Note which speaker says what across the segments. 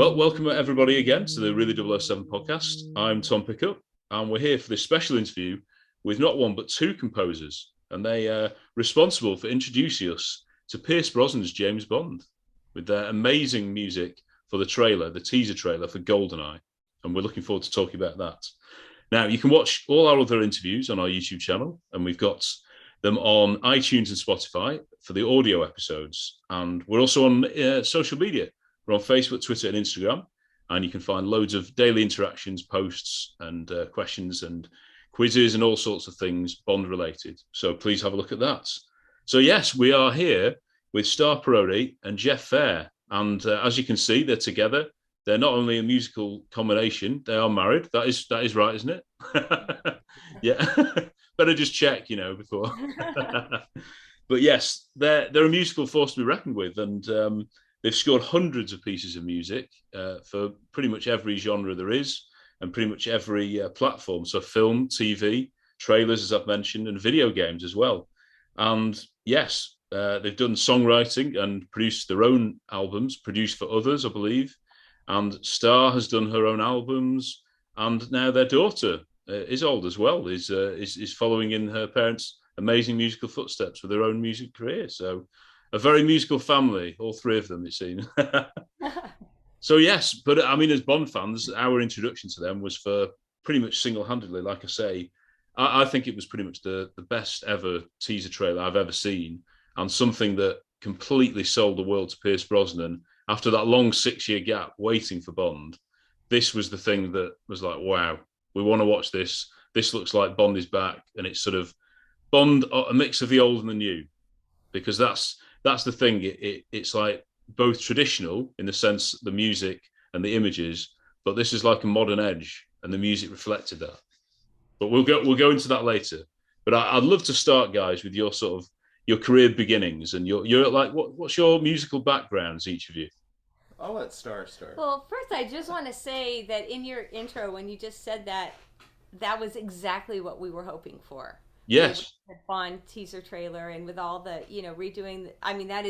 Speaker 1: Well, welcome everybody again to the Really 007 podcast. I'm Tom Pickup, and we're here for this special interview with not one but two composers, and they are responsible for introducing us to Pierce Brosnan's James Bond with their amazing music for the trailer, the teaser trailer for GoldenEye, and we're looking forward to talking about that. Now, you can watch all our other interviews on our YouTube channel, and we've got them on iTunes and Spotify for the audio episodes, and we're also on social media. We're on Facebook, Twitter, and Instagram, and you can find loads of daily interactions, posts, and questions and quizzes and all sorts of things Bond-related. So please have a look at that. So yes, we are here with Starr Parodi and Jeff Fair, and as you can see, they're together. They're not only a musical combination; they are married. That is right, isn't it? Yeah, better just check, before. But yes, they're a musical force to be reckoned with, and they've scored hundreds of pieces of music for pretty much every genre there is, and pretty much every platform. So film, TV, trailers, as I've mentioned, and video games as well. And yes, they've done songwriting and produced their own albums, produced for others, I believe. And Starr has done her own albums, and now their daughter is old as well, is following in her parents' amazing musical footsteps with her own music career. So a very musical family, all three of them, it seems. So yes, but I mean, as Bond fans, our introduction to them was for pretty much single-handedly, like I say. I think it was pretty much the best ever teaser trailer I've ever seen, and something that completely sold the world to Pierce Brosnan. After that long 6-year gap waiting for Bond, this was the thing that was like, wow, we want to watch this. This looks like Bond is back, and it's sort of Bond, a mix of the old and the new, because that's the thing. It's like both traditional in the sense the music and the images, but this is like a modern edge, and the music reflected that. But we'll go into that later. But I'd love to start, guys, with your sort of your career beginnings and you're like what's your musical backgrounds, each of you?
Speaker 2: I'll let Starr start.
Speaker 3: Well, first, I just want to say that in your intro, when you just said that, that was exactly what we were hoping for. With
Speaker 1: Yes,
Speaker 3: the Bond teaser trailer and with all the, redoing. I mean, that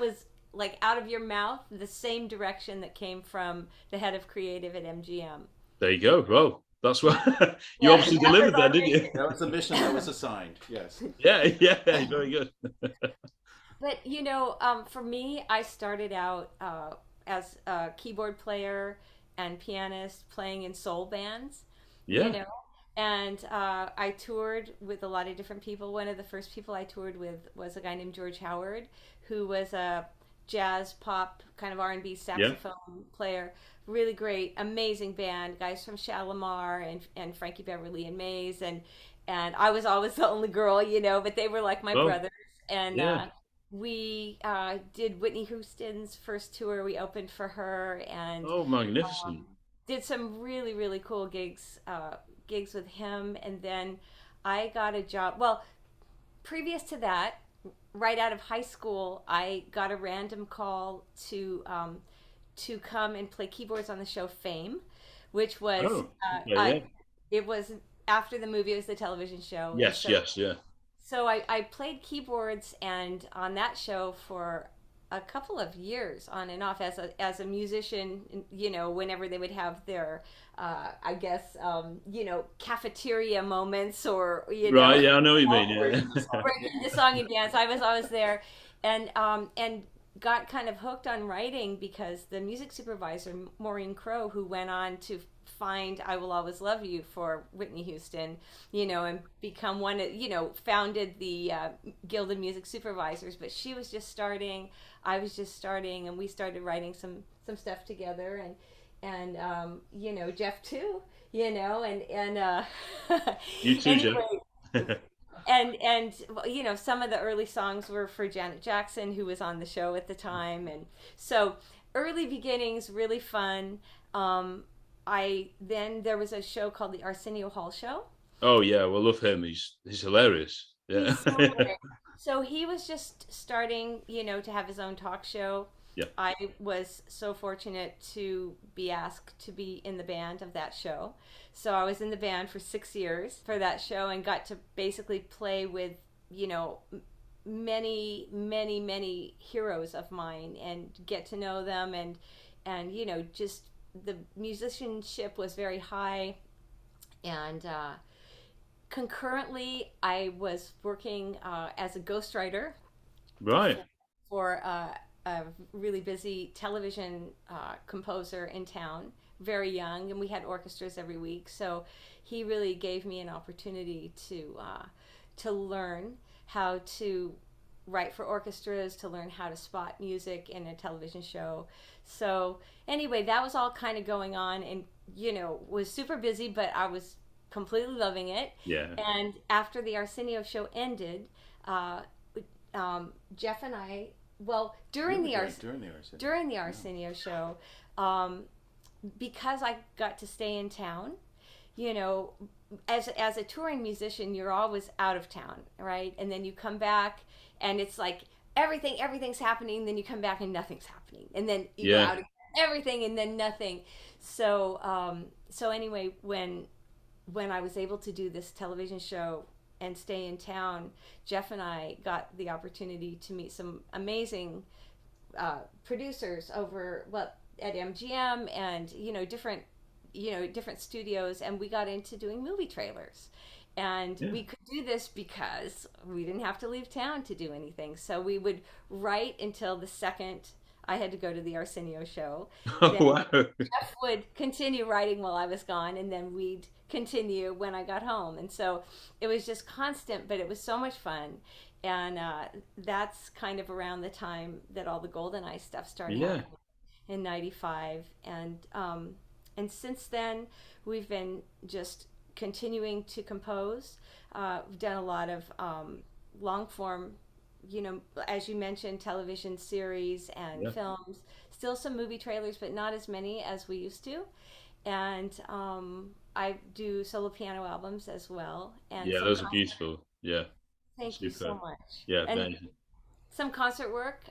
Speaker 3: was like out of your mouth, the same direction that came from the head of creative at MGM.
Speaker 1: there you go. Well, that's what you
Speaker 3: Yeah,
Speaker 1: obviously
Speaker 3: that was
Speaker 1: delivered there,
Speaker 3: our
Speaker 1: didn't you?
Speaker 3: mission.
Speaker 2: That was the mission that was assigned. Yes.
Speaker 1: Yeah, yeah, very good.
Speaker 3: But for me, I started out as a keyboard player and pianist playing in soul bands. you
Speaker 1: Yeah.
Speaker 3: know. And I toured with a lot of different people. One of the first people I toured with was a guy named George Howard, who was a jazz pop kind of R&B
Speaker 1: Yeah.
Speaker 3: saxophone player. Really great, amazing band. Guys from Shalimar and Frankie Beverly and Mays, and I was always the only girl, but they were like my
Speaker 1: Well,
Speaker 3: brothers. And
Speaker 1: yeah.
Speaker 3: we did Whitney Houston's first tour. We opened for her, and
Speaker 1: Oh, magnificent.
Speaker 3: did some really really cool gigs with him. And then I got a job. Well, previous to that, right out of high school, I got a random call to come and play keyboards on the show Fame, which was
Speaker 1: Oh, okay, yeah.
Speaker 3: it was after the movie. It was the television show, and
Speaker 1: Yes, yes, yeah.
Speaker 3: so I played keyboards and on that show for a couple of years on and off as a musician, whenever they would have their I guess cafeteria moments, or
Speaker 1: Right, yeah, I know what you mean,
Speaker 2: Breaking the
Speaker 1: yeah.
Speaker 2: song.
Speaker 3: breaking the song and dance. I was there, and got kind of hooked on writing because the music supervisor Maureen Crow, who went on to find "I Will Always Love You" for Whitney Houston, and become founded the Guild of Music Supervisors. But she was just starting, I was just starting, and we started writing some stuff together, and Jeff too, and
Speaker 1: You too, Jeff.
Speaker 3: anyway. Some of the early songs were for Janet Jackson, who was on the show at the time. And so early beginnings, really fun. I Then there was a show called the Arsenio Hall show.
Speaker 1: Oh yeah, well, love him. He's hilarious. Yeah.
Speaker 3: He's so great. So he was just starting, to have his own talk show.
Speaker 1: Yeah.
Speaker 3: I was so fortunate to be asked to be in the band of that show. So I was in the band for 6 years for that show and got to basically play with, many, many, many heroes of mine and get to know them, and you know, just the musicianship was very high, and concurrently I was working as a ghostwriter
Speaker 1: Right.
Speaker 3: for a really busy television composer in town, very young, and we had orchestras every week. So he really gave me an opportunity to learn how to write for orchestras, to learn how to spot music in a television show. So anyway, that was all kind of going on, and you know, was super busy, but I was completely loving it.
Speaker 1: Yeah.
Speaker 3: And after the Arsenio show ended, uh, Jeff and I, well, during the Arsenio show, um, because I got to stay in town, you know, as a touring musician, you're always out of town, right? And then you come back, and it's like everything's happening. Then you come back and nothing's happening, and then you go out again, everything, and then nothing. So anyway, when I was able to do this television show and stay in town, Jeff and I got the opportunity to meet some amazing producers over at MGM, and different studios, and we got into doing movie trailers. And we could do this because we didn't have to leave town to do anything. So we would write until the second I had to go to the Arsenio show.
Speaker 1: Oh,
Speaker 3: Then
Speaker 1: wow.
Speaker 3: Jeff would continue writing while I was gone, and then we'd continue when I got home. And so it was just constant, but it was so much fun. And that's kind of around the time that all the GoldenEye stuff started happening in '95. And since then, we've been just continuing to compose. We've done a lot of long form, you know, as you mentioned, television series and films. Still some movie trailers, but not as many as we used to. And I do solo piano albums as well. And
Speaker 1: those are beautiful. Yeah.
Speaker 3: Thank you so much.
Speaker 1: Yeah,
Speaker 3: and
Speaker 1: amazing.
Speaker 3: some concert work.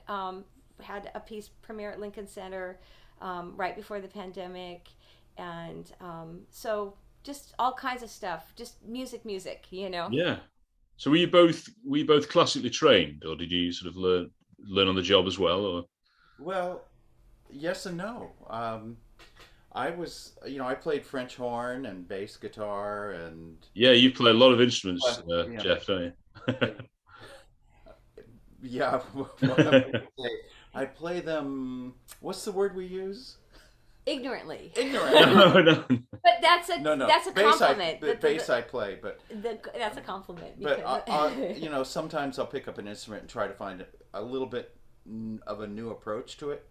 Speaker 3: Had a piece premiere at Lincoln Center right before the pandemic. And so just all kinds of stuff, just music, you know.
Speaker 1: Yeah. So were you both classically trained, or did you sort of learn on the job as well, or?
Speaker 2: Well, yes and no. I was, I played French horn and bass guitar and.
Speaker 1: Yeah, you play a lot of instruments, Jeff, don't you?
Speaker 2: Yeah. I play them. What's the word we use?
Speaker 3: Ignorantly.
Speaker 1: No.
Speaker 3: But that's a compliment.
Speaker 2: Bass I play, but
Speaker 3: that's a compliment.
Speaker 2: But sometimes I'll pick up an instrument and try to find a little bit of a new approach to it,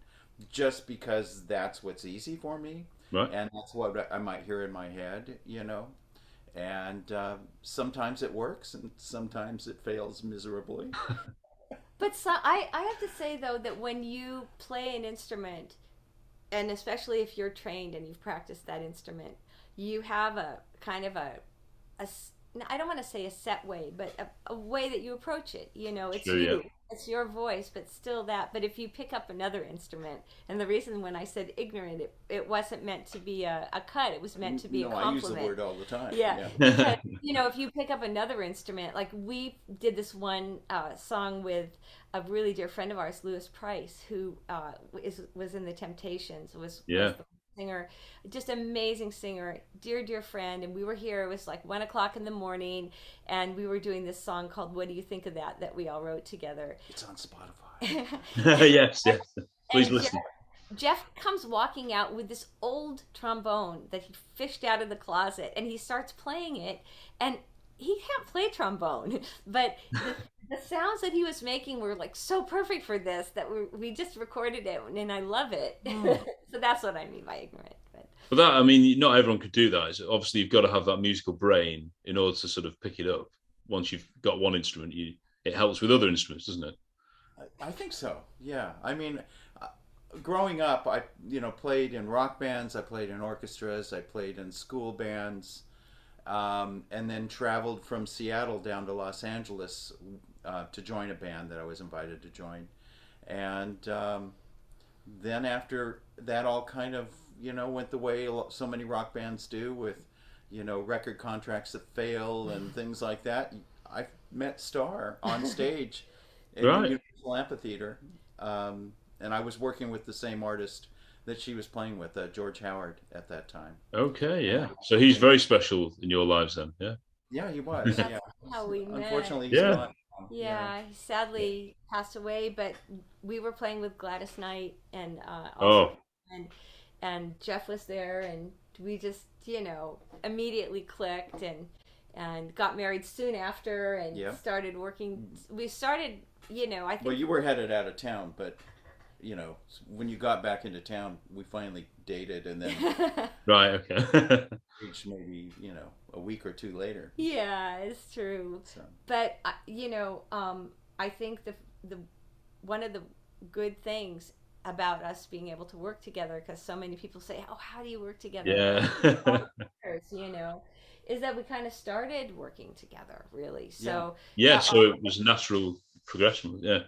Speaker 2: just because that's what's easy for me,
Speaker 1: right?
Speaker 2: And that's what I might hear in my head, And sometimes it works, and sometimes it fails miserably.
Speaker 3: But I have to say though that when you play an instrument, and especially if you're trained and you've practiced that instrument, you have a kind of a I don't want to say a set way, but a way that you approach it. You know, it's it's your voice, but still that. But if you pick up another instrument, and the reason when I said ignorant, it wasn't meant to be a cut. It was meant to be a compliment.
Speaker 2: I use the word all the time.
Speaker 3: Yeah. Because, if you pick up another instrument, like we did this one song with a really dear friend of ours, Louis Price, who was in the Temptations, was the singer, just amazing singer, dear friend. And we were here, it was like 1:00 in the morning, and we were doing this song called "What Do You Think of That" we all wrote together.
Speaker 2: It's on Spotify.
Speaker 1: Yes. Please listen.
Speaker 3: Jeff comes walking out with this old trombone that he fished out of the closet, and he starts playing it, and he can't play trombone, but the sounds that he was making were like so perfect for this that we just recorded it, and I love it. So that's what I mean by ignorant.
Speaker 1: But that, I mean, not everyone could do that. Obviously, you've got to have that musical brain in order to sort of pick it up. Once you've got one instrument, it helps with other instruments, doesn't it?
Speaker 2: I think so. Yeah. I mean, growing up, I played in rock bands, I played in orchestras, I played in school bands. And then traveled from Seattle down to Los Angeles to join a band that I was invited to join. And then after that all kind of, went the way so many rock bands do with, record contracts that fail and things like that. I met Starr on stage at the Universal Amphitheater. And I was working with the same artist that she was playing with, George Howard at that time.
Speaker 1: Okay, yeah. So he's very special in your lives then, yeah.
Speaker 2: Yeah, he was.
Speaker 3: That's
Speaker 2: Yeah.
Speaker 3: how we met.
Speaker 2: Unfortunately, he's
Speaker 1: Yeah.
Speaker 2: gone now.
Speaker 3: Yeah, he sadly passed away, but we were playing with Gladys Knight and also
Speaker 1: Oh,
Speaker 3: and Jeff was there, and we just immediately clicked and got married soon after and
Speaker 2: Yeah.
Speaker 3: started working. We started, I think.
Speaker 2: Well, you were headed out of town, but when you got back into town, we finally dated, and then
Speaker 1: right, okay.
Speaker 2: reached maybe a week or two later.
Speaker 3: Yeah, it's true.
Speaker 2: So
Speaker 3: But I think the one of the good things about us being able to work together, because so many people say, "Oh, how do you work together?"
Speaker 1: Yeah.
Speaker 3: Is that we kind of started working together, really. So
Speaker 1: Yeah, so it was a natural progression, yeah.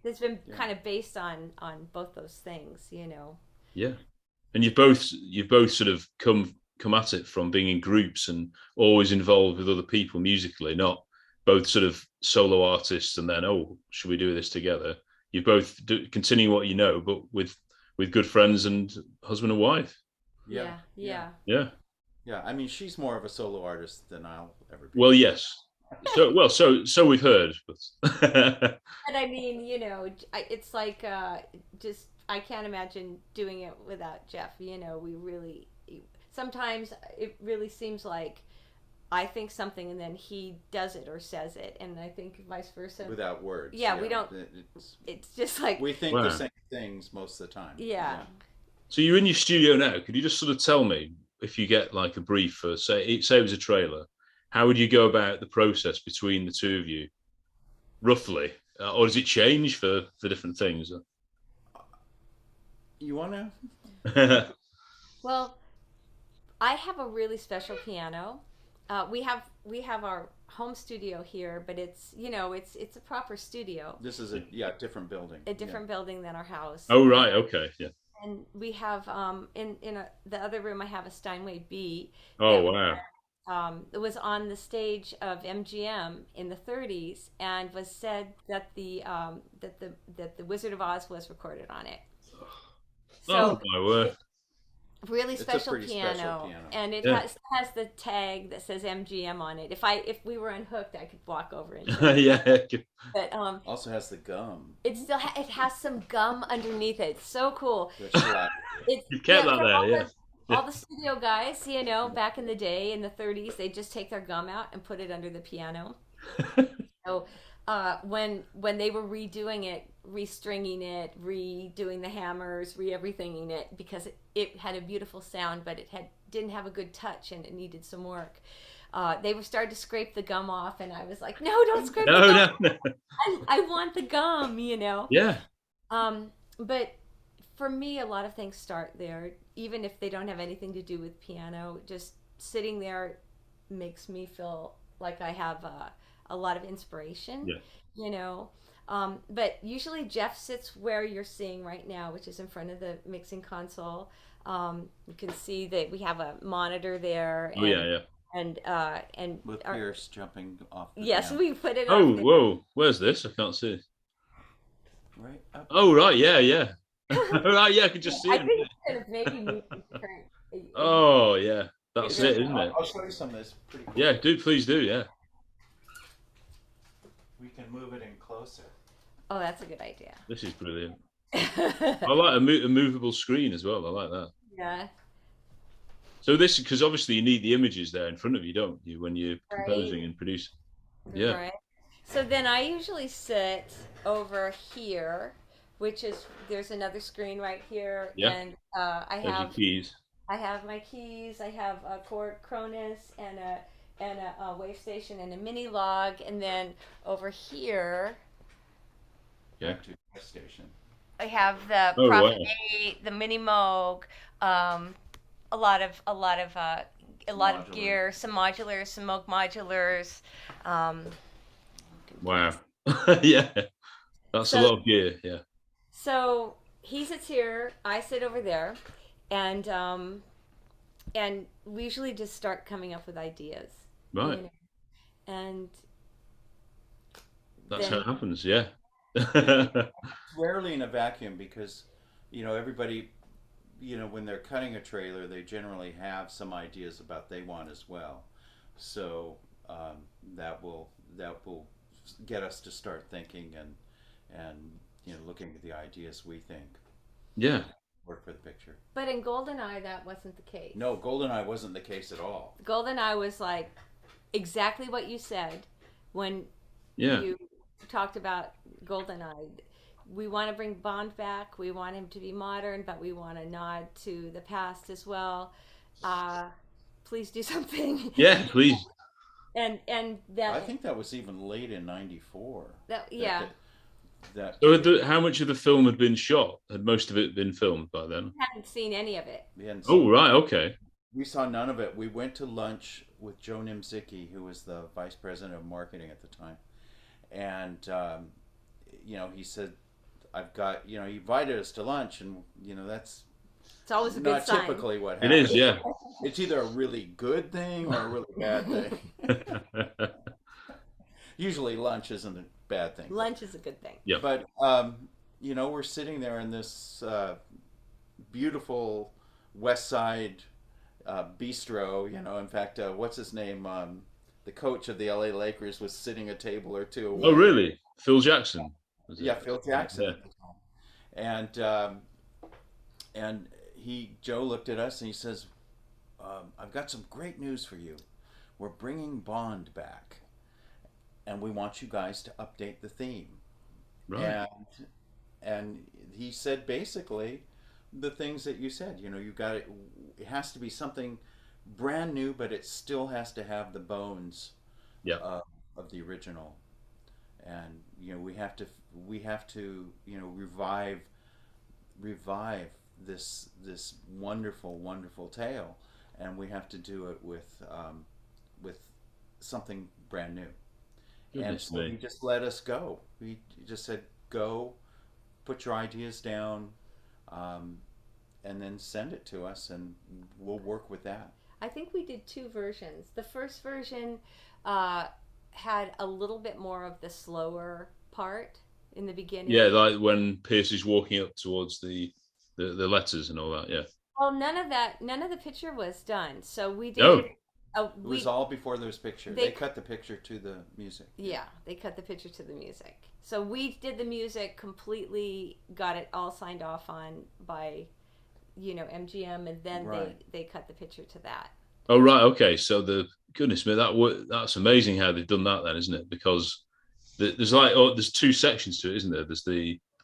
Speaker 3: it's been kind of based on both those things.
Speaker 1: Yeah. And you've both sort of come at it from being in groups and always involved with other people musically, not both sort of solo artists and then, oh, should we do this together? You both continue what you know, but with good friends and husband and wife.
Speaker 3: Yeah.
Speaker 1: Yeah.
Speaker 2: yeah, I mean, she's more of a solo artist than I'll ever be.
Speaker 1: Well, yes. So we've heard, but
Speaker 3: But I mean, it's like just I can't imagine doing it without Jeff. We really sometimes it really seems like I think something and then he does it or says it, and I think vice versa.
Speaker 2: Without words.
Speaker 3: Yeah, we don't. It's just like
Speaker 2: We think the same things most of the time.
Speaker 3: Yeah.
Speaker 1: So you're in your studio now. Could you just sort of tell me, if you get like a brief for say it was a trailer, how would you go about the process between the two of you, roughly, or does it change for different things?
Speaker 2: You want to?
Speaker 3: Well, I have a really special piano. We have our home studio here, but it's it's a proper studio.
Speaker 2: This is a different building.
Speaker 3: A different building than our house.
Speaker 1: Oh right, okay, yeah.
Speaker 3: And we have in the other room I have a Steinway B.
Speaker 1: Oh wow.
Speaker 3: It was on the stage of MGM in the 30s, and was said that the Wizard of Oz was recorded on it. So,
Speaker 1: oh my word.
Speaker 3: Really
Speaker 2: It's a
Speaker 3: special
Speaker 2: pretty
Speaker 3: piano,
Speaker 2: special piano.
Speaker 3: and it
Speaker 1: Yeah.
Speaker 3: has the tag that says MGM on it. If we were unhooked, I could walk over and
Speaker 1: Yeah.
Speaker 3: but
Speaker 2: Also has the gum.
Speaker 3: it still it has some gum underneath it. It's so cool.
Speaker 2: That's flat.
Speaker 3: It's
Speaker 1: You've kept that
Speaker 3: for
Speaker 1: there,
Speaker 3: all
Speaker 1: yeah.
Speaker 3: all the studio guys, back in the day in the 30s, they just take their gum out and put it under the piano. So when they were redoing it, restringing it, redoing the hammers, re-everythinging it, because it had a beautiful sound, but it didn't have a good touch and it needed some work. They were starting to scrape the gum off, and I was like, "No, don't scrape the gum.
Speaker 1: No.
Speaker 3: I want the gum."
Speaker 1: Yeah.
Speaker 3: But for me, a lot of things start there, even if they don't have anything to do with piano. Just sitting there makes me feel like I have a lot of inspiration.
Speaker 1: Yeah.
Speaker 3: But usually Jeff sits where you're seeing right now, which is in front of the mixing console. You can see that we have a monitor there.
Speaker 1: Oh yeah.
Speaker 3: And
Speaker 2: With Pierce jumping off.
Speaker 3: Yes,
Speaker 2: piano.
Speaker 3: we put it.
Speaker 1: Oh
Speaker 3: on
Speaker 1: whoa, where's this? I can't see.
Speaker 2: Right up.
Speaker 1: Oh right, yeah. Right, yeah, I could just see
Speaker 3: I
Speaker 1: it.
Speaker 3: think it's kind of maybe moving current.
Speaker 1: Oh yeah, that's it, isn't it?
Speaker 2: I'll show you some of this. Pretty cool.
Speaker 1: Yeah, please do, yeah.
Speaker 2: We can move it in closer.
Speaker 3: Oh, that's a good idea.
Speaker 1: This is brilliant. I like a movable screen as well. I like that.
Speaker 3: Yeah.
Speaker 1: So this, because obviously you need the images there in front of you, don't you, when you're composing and producing? Yeah.
Speaker 3: Right. So then I usually sit over here, which is there's another screen right here,
Speaker 1: Yeah.
Speaker 3: and
Speaker 1: There's your keys.
Speaker 3: I have my keys. I have a chord Cronus and a wave station and a mini log, and then over here
Speaker 1: Yeah.
Speaker 2: Station.
Speaker 3: I have the
Speaker 1: Oh,
Speaker 3: Prophet
Speaker 1: wow.
Speaker 3: 8, the mini Moog, a lot of
Speaker 2: Modular.
Speaker 3: gear, some modulars, some Moog modulars.
Speaker 1: Wow. Yeah. That's a lot of gear, yeah.
Speaker 3: So he sits here, I sit over there, and we usually just start coming up with ideas.
Speaker 1: Right.
Speaker 3: And
Speaker 1: That's
Speaker 3: then,
Speaker 1: how it happens, yeah.
Speaker 2: Rarely in a vacuum because, everybody when they're cutting a trailer, they generally have some ideas about they want as well. So that will get us to start thinking and looking at the ideas we think
Speaker 1: Yeah.
Speaker 2: work for the picture.
Speaker 3: But in GoldenEye, that wasn't the case.
Speaker 2: No, GoldenEye wasn't the case at all.
Speaker 3: GoldenEye was like exactly what you said when
Speaker 1: Yeah.
Speaker 3: you talked about GoldenEye. We want to bring Bond back. We want him to be modern, but we want to nod to the past as well. Please do something.
Speaker 1: Yeah, please.
Speaker 3: and that
Speaker 2: I think that was even late in '94.
Speaker 3: yeah.
Speaker 1: So how much of the film had been shot? Had most of it been filmed by then?
Speaker 3: I hadn't seen any of it.
Speaker 1: Oh, right. Okay.
Speaker 2: We saw none of it. We went to lunch with Joe Nimzicki, who was the vice president of marketing at the time. And, he said, I've got, he invited us to lunch, and, that's
Speaker 3: It's always a good
Speaker 2: not
Speaker 3: sign.
Speaker 2: typically what
Speaker 1: It
Speaker 2: happens.
Speaker 1: is, yeah.
Speaker 2: It's either a really good thing or a really bad thing. Usually lunch isn't a bad thing.
Speaker 3: Lunch is a good thing.
Speaker 1: Yeah.
Speaker 2: But, we're sitting there in this beautiful West Side bistro, in fact, what's his name? The coach of the LA Lakers was sitting a table or two away.
Speaker 1: Oh, really? Phil Jackson?
Speaker 2: Yeah, Phil Jackson.
Speaker 1: Yeah.
Speaker 2: And Joe looked at us and he says, I've got some great news for you. We're bringing Bond back, and we want you guys to update the theme.
Speaker 1: Right.
Speaker 2: And he said basically the things that you said. You got it. It has to be something brand new, but it still has to have the bones
Speaker 1: Yeah.
Speaker 2: of the original. And we have to revive this wonderful tale, and we have to do it with something brand new. And so he just let us go. He just said, go, put your ideas down, and then send it to us, and we'll work with that.
Speaker 3: I think we did two versions. The first version had a little bit more of the slower part in the beginning.
Speaker 1: Yeah, like when Pierce is walking up towards the letters and all that. Yeah.
Speaker 3: Well, none of the picture was done. So we did.
Speaker 1: No.
Speaker 2: It was all before there was picture. They cut the picture to the music.
Speaker 3: Yeah, they cut the picture to the music. So we did the music completely, got it all signed off on by, MGM, and then they cut the picture to that.
Speaker 1: Oh, right. Okay. So goodness me, that's amazing how they've done that then, isn't it? Because there's two sections to it, isn't there? There's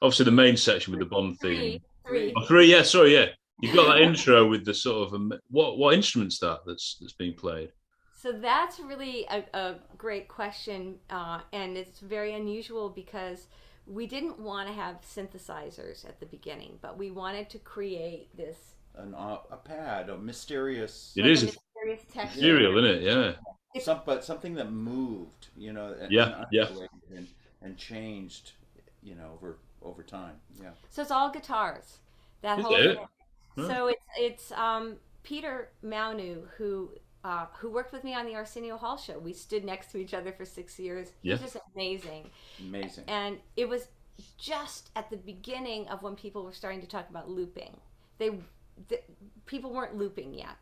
Speaker 1: obviously the main section with the Bond theme.
Speaker 3: Three.
Speaker 1: Oh, three. Yeah. Sorry. Yeah. You've got that intro with the sort of what instrument's that's being played?
Speaker 3: So that's really a great question, and it's very unusual because we didn't want to have synthesizers at the beginning, but we wanted to create this
Speaker 2: a pad, a mysterious.
Speaker 1: It is
Speaker 3: mysterious texture.
Speaker 1: Material, isn't it? Yeah.
Speaker 2: But something that moved, and changed, over time. Yeah.
Speaker 3: So it's all guitars. That
Speaker 1: Is
Speaker 3: whole
Speaker 1: it?
Speaker 3: thing. So it's Peter Maunu who worked with me on the Arsenio Hall show. We stood next to each other for 6 years.
Speaker 1: Yeah.
Speaker 3: He's just amazing.
Speaker 2: Amazing.
Speaker 3: And it was just at the beginning of when people were starting to talk about looping. People weren't looping yet.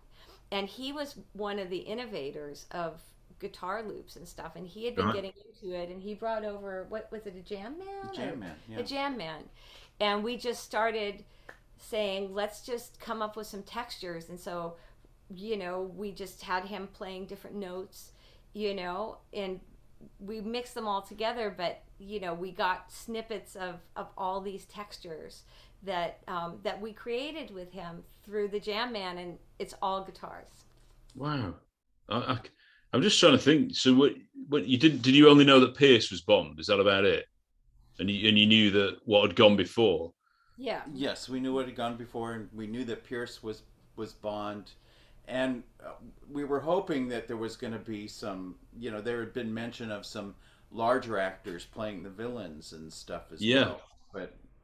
Speaker 3: And he was one of the innovators of guitar loops and stuff. And he had been getting into it. And he brought over, what was it, a jam man?
Speaker 2: A jam man, yeah.
Speaker 3: A jam man. And we just started saying, let's just come up with some textures. And so, we just had him playing different notes, and we mixed them all together. But, we got snippets of all these textures that we created with him through the Jam Man, and it's all guitars.
Speaker 1: Wow. I'm just trying to think. So what you did you only know that Pierce was Bond? Is that about it? And you knew that what had gone before?
Speaker 3: Yeah.
Speaker 2: Yes, we knew what had gone before, and we knew that Pierce was Bond, and we were hoping that there was going to be some, there had been mention of some larger actors playing the villains and stuff as well.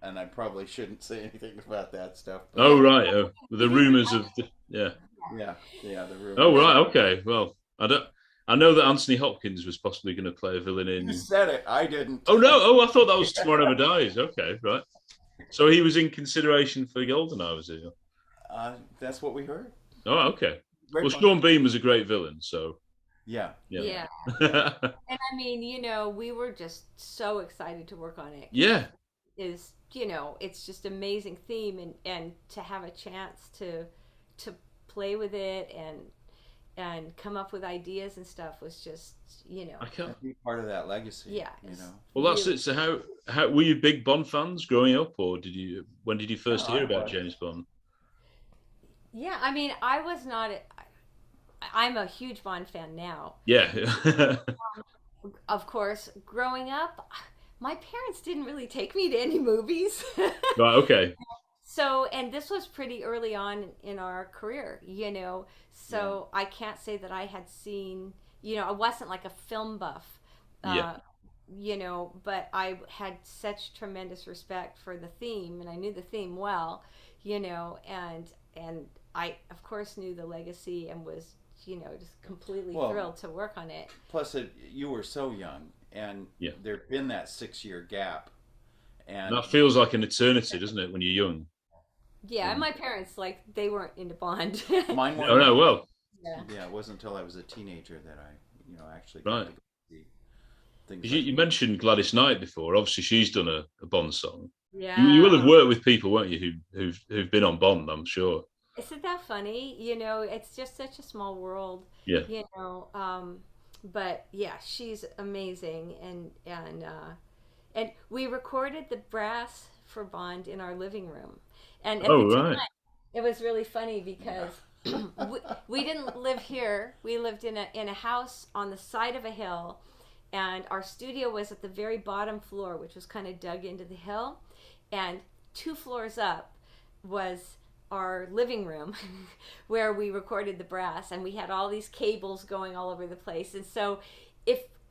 Speaker 2: And I probably shouldn't say anything about that stuff. But
Speaker 1: Oh, right. Oh, the rumors of
Speaker 2: the rumors.
Speaker 1: Oh, right. Okay. Well, I know that Anthony Hopkins was possibly going to play a villain in.
Speaker 2: You said it. I didn't.
Speaker 1: Oh no! Oh, I thought that was Tomorrow Never Dies. Okay, right. So he was in consideration for GoldenEye, was he?
Speaker 2: That's what we heard.
Speaker 1: Oh, okay.
Speaker 2: Great
Speaker 1: Well,
Speaker 2: fun.
Speaker 1: Sean Bean was a great villain, so
Speaker 2: Yeah.
Speaker 3: Yeah.
Speaker 1: yeah.
Speaker 3: And I mean, we were just so excited to work on it.
Speaker 1: Yeah.
Speaker 3: Is, it's just amazing theme, and to have a chance to play with it and come up with ideas and stuff was just,
Speaker 1: I can't.
Speaker 2: Be part of that legacy.
Speaker 3: yeah.
Speaker 1: Well, that's
Speaker 3: really-
Speaker 1: it. So, how were you big Bond fans growing up, or when did you first
Speaker 2: No,
Speaker 1: hear
Speaker 2: I
Speaker 1: about
Speaker 2: was.
Speaker 1: James Bond?
Speaker 3: Yeah, I mean, I was not. I'm a huge Bond fan now.
Speaker 1: Yeah.
Speaker 3: Of course, growing up, my parents didn't really take me to any movies.
Speaker 1: Right. Okay.
Speaker 3: So, and this was pretty early on in our career. So I can't say that I had seen, I wasn't like a film buff,
Speaker 1: Yeah.
Speaker 3: But I had such tremendous respect for the theme, and I knew the theme well, and I, of course, knew the legacy and was, just completely thrilled to work on it.
Speaker 2: Plus, you were so young, and
Speaker 1: Yeah.
Speaker 2: there'd been that 6-year gap, and
Speaker 1: That feels like an eternity, doesn't it, when you're young?
Speaker 3: Yeah, and my parents, they weren't into Bond.
Speaker 2: mine
Speaker 1: Oh no. Well.
Speaker 3: Yeah.
Speaker 2: Yeah, it wasn't until I was a teenager that I, actually
Speaker 1: Right.
Speaker 2: got to go see things.
Speaker 1: 'Cause
Speaker 2: Like
Speaker 1: you mentioned Gladys Knight before. Obviously, she's done a Bond song.
Speaker 3: Yeah.
Speaker 1: You will have worked with people, won't you, who've been on Bond? I'm sure.
Speaker 3: Isn't that funny? It's just such a small world.
Speaker 1: Yeah.
Speaker 3: But yeah, she's amazing, and we recorded the brass for Bond in our living room, and at
Speaker 1: Oh
Speaker 3: the
Speaker 1: right.
Speaker 3: time, it was really funny because we didn't live here. We lived in a house on the side of a hill, and our studio was at the very bottom floor, which was kind of dug into the hill, and 2 floors up was our living room where we recorded the brass, and we had all these cables going all over the place. And so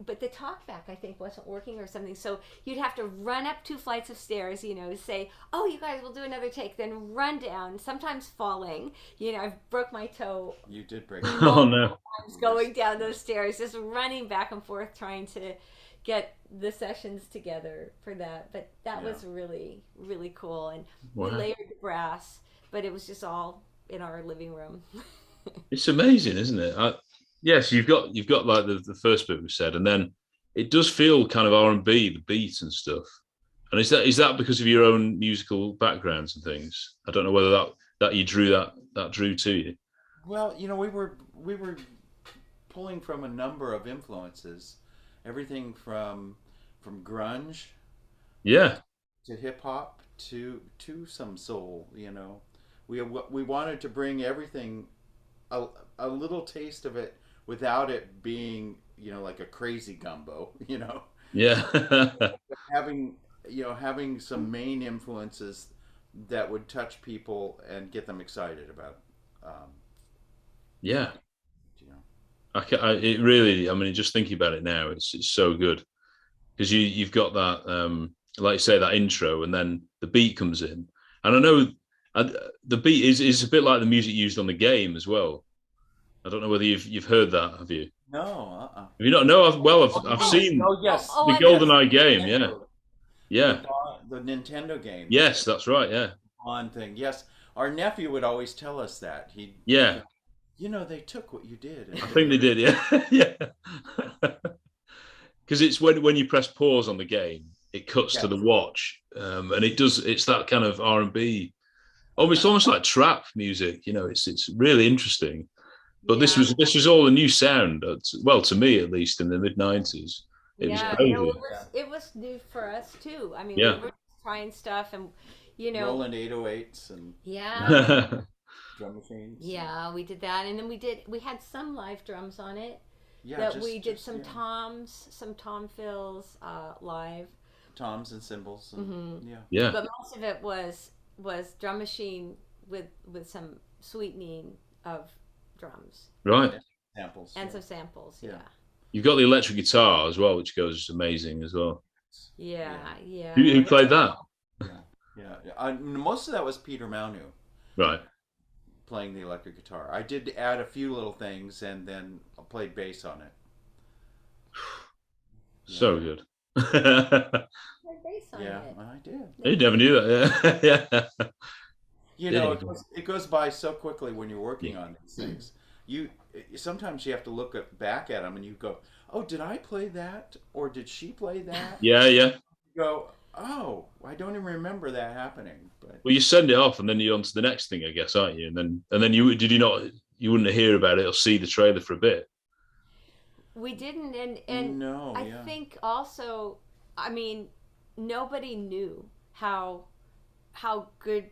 Speaker 3: but the talkback, I think, wasn't working or something, so you'd have to run up 2 flights of stairs, to say, oh, you guys will do another take, then run down, sometimes falling. I broke my toe
Speaker 2: you did break.
Speaker 1: Oh no.
Speaker 3: going down those stairs, just running back and forth trying to get the sessions together for that. But that was really, really cool. And we
Speaker 1: Wow.
Speaker 3: layered the brass, but it was just all in our living room.
Speaker 1: It's amazing, isn't it? Yes, you've got like the first bit we said, and then it does feel kind of R&B, the beat and stuff. And is that because of your own musical backgrounds and things? I don't know whether that you drew that drew to you.
Speaker 2: Well, we were pulling from a number of influences, everything from grunge
Speaker 1: Yeah.
Speaker 2: to hip hop to some soul. We wanted to bring everything, a little taste of it without it being like a crazy gumbo.
Speaker 1: Yeah.
Speaker 2: Having some main influences that would touch people and get them excited about.
Speaker 1: Yeah.
Speaker 2: You know.
Speaker 1: It really. I mean, just thinking about it now, it's so good because you've got that, like you say, that intro, and then the beat comes in, and I know the beat is a bit like the music used on the game as well. I don't know whether you've heard that. Have you?
Speaker 2: No.
Speaker 1: Have you not? No. I've seen
Speaker 2: Oh yes.
Speaker 3: Oh,
Speaker 1: the
Speaker 3: I
Speaker 1: GoldenEye game. Yeah. Yeah.
Speaker 2: The Nintendo game.
Speaker 1: Yes, that's right. Yeah.
Speaker 2: On thing. Yes, our nephew would always tell us that
Speaker 1: Yeah.
Speaker 2: they took what you did.
Speaker 1: I think they did. Yeah. Yeah. Because it's when you press pause on the game, it cuts to the watch, and it does. It's that kind of R&B. Oh, it's almost like trap music. It's really interesting. But this was all a new sound. Well, to me at least, in the mid-90s, it was crazy.
Speaker 3: It was new for us too. I mean,
Speaker 1: Yeah.
Speaker 3: we were trying stuff, and
Speaker 2: Roland 808s and drum machines.
Speaker 3: Yeah, we did that, and then we had some live drums on it.
Speaker 2: Yeah,
Speaker 3: We did some toms, some tom fills live.
Speaker 2: Toms and cymbals. And,
Speaker 1: Yeah.
Speaker 3: But most of it was drum machine with some sweetening of drums.
Speaker 1: Right.
Speaker 2: Samples.
Speaker 3: And some samples. Yeah.
Speaker 1: You've got the electric guitar as well, which goes amazing as well.
Speaker 3: Yeah.
Speaker 1: Who played that?
Speaker 2: Yeah. Most of that was Peter Maunu.
Speaker 1: Right.
Speaker 2: Playing the electric guitar. I did add a few little things, and then I played bass on it.
Speaker 1: So good.
Speaker 3: Bass on
Speaker 2: Yeah,
Speaker 3: it.
Speaker 2: I did.
Speaker 1: You never knew that. Yeah. Yeah.
Speaker 2: You know, it goes by so quickly when you're working on these things. You sometimes you have to look back at them and you go, "Oh, did I play that, or did she play that?"
Speaker 1: Yeah, yeah.
Speaker 2: You go, "Oh, I don't even remember that happening." But
Speaker 1: Well, you send it off, and then you're on to the next thing, I guess, aren't you? And then you not you wouldn't hear about it or see the trailer for a bit.
Speaker 3: We didn't, and
Speaker 2: no,
Speaker 3: I
Speaker 2: yeah,
Speaker 3: think also, I mean, nobody knew how good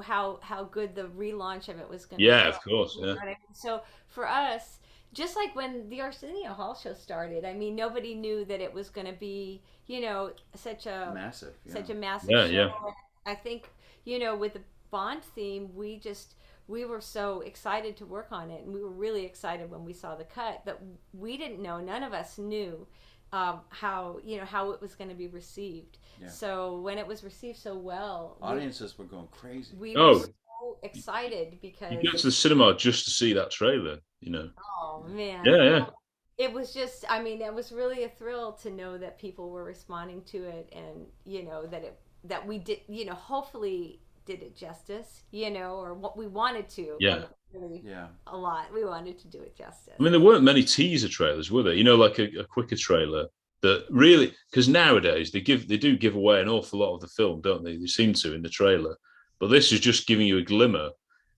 Speaker 3: how good the relaunch of it was going to
Speaker 1: Yeah,
Speaker 3: go.
Speaker 1: of course.
Speaker 3: You know
Speaker 1: Yeah,
Speaker 3: what I mean? So for us, just like when the Arsenio Hall show started, I mean, nobody knew that it was going to be, such a
Speaker 2: massive, yeah,
Speaker 3: such a massive
Speaker 1: yeah,
Speaker 3: show.
Speaker 1: yeah.
Speaker 3: I think, with the Bond theme, we were so excited to work on it, and we were really excited when we saw the cut. But we didn't know; none of us knew how it was going to be received.
Speaker 2: yeah.
Speaker 3: So when it was received so well,
Speaker 2: Audiences were going crazy.
Speaker 3: we were
Speaker 1: Oh,
Speaker 3: so excited
Speaker 1: you
Speaker 3: because
Speaker 1: go to the cinema just to see that trailer.
Speaker 3: oh man,
Speaker 1: Yeah, yeah,
Speaker 3: it was just, I mean, it was really a thrill to know that people were responding to it, and that we did, hopefully did it justice, or what we wanted to.
Speaker 1: yeah.
Speaker 3: Really,
Speaker 2: Yeah,
Speaker 3: a lot. We wanted to do it justice.
Speaker 1: I mean, there weren't many teaser trailers, were there? Like a quicker trailer that really, because nowadays they do give away an awful lot of the film, don't they? They seem to in the trailer, but this is just giving you a glimmer.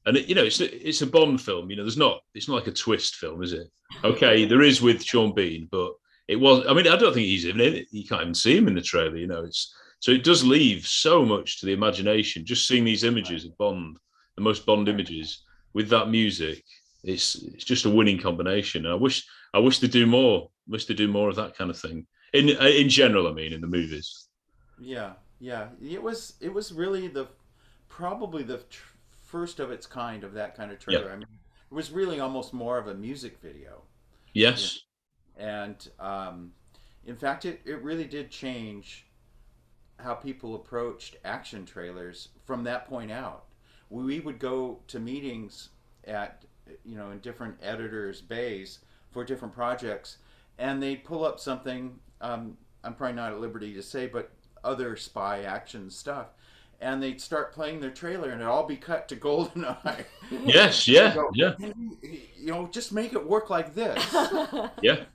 Speaker 1: And it's a Bond film. It's not like a twist film, is it? Okay, there is with Sean Bean, but it was. I mean, I don't think he's even in it. You can't even see him in the trailer. It's so it does leave so much to the imagination. Just seeing these images
Speaker 2: right,
Speaker 1: of Bond, the most Bond
Speaker 2: right.
Speaker 1: images with that music, it's just a winning combination. I wish they do more. Wish they do more of that kind of thing in general. I mean, in the movies.
Speaker 2: Yeah, yeah. It was really probably the first of its kind of that kind of
Speaker 1: Yeah.
Speaker 2: trailer. I mean, it was really almost more of a music video. Yeah.
Speaker 1: Yes.
Speaker 2: And in fact, it really did change how people approached action trailers from that point out. We would go to meetings at in different editors' bays for different projects, and they'd pull up something. I'm probably not at liberty to say, but other spy action stuff, and they'd start playing their trailer, and it'd all be cut to GoldenEye.
Speaker 1: Yes.
Speaker 2: They
Speaker 1: Yeah.
Speaker 2: go,
Speaker 1: Yeah.
Speaker 2: just make it work like this.
Speaker 1: Yeah.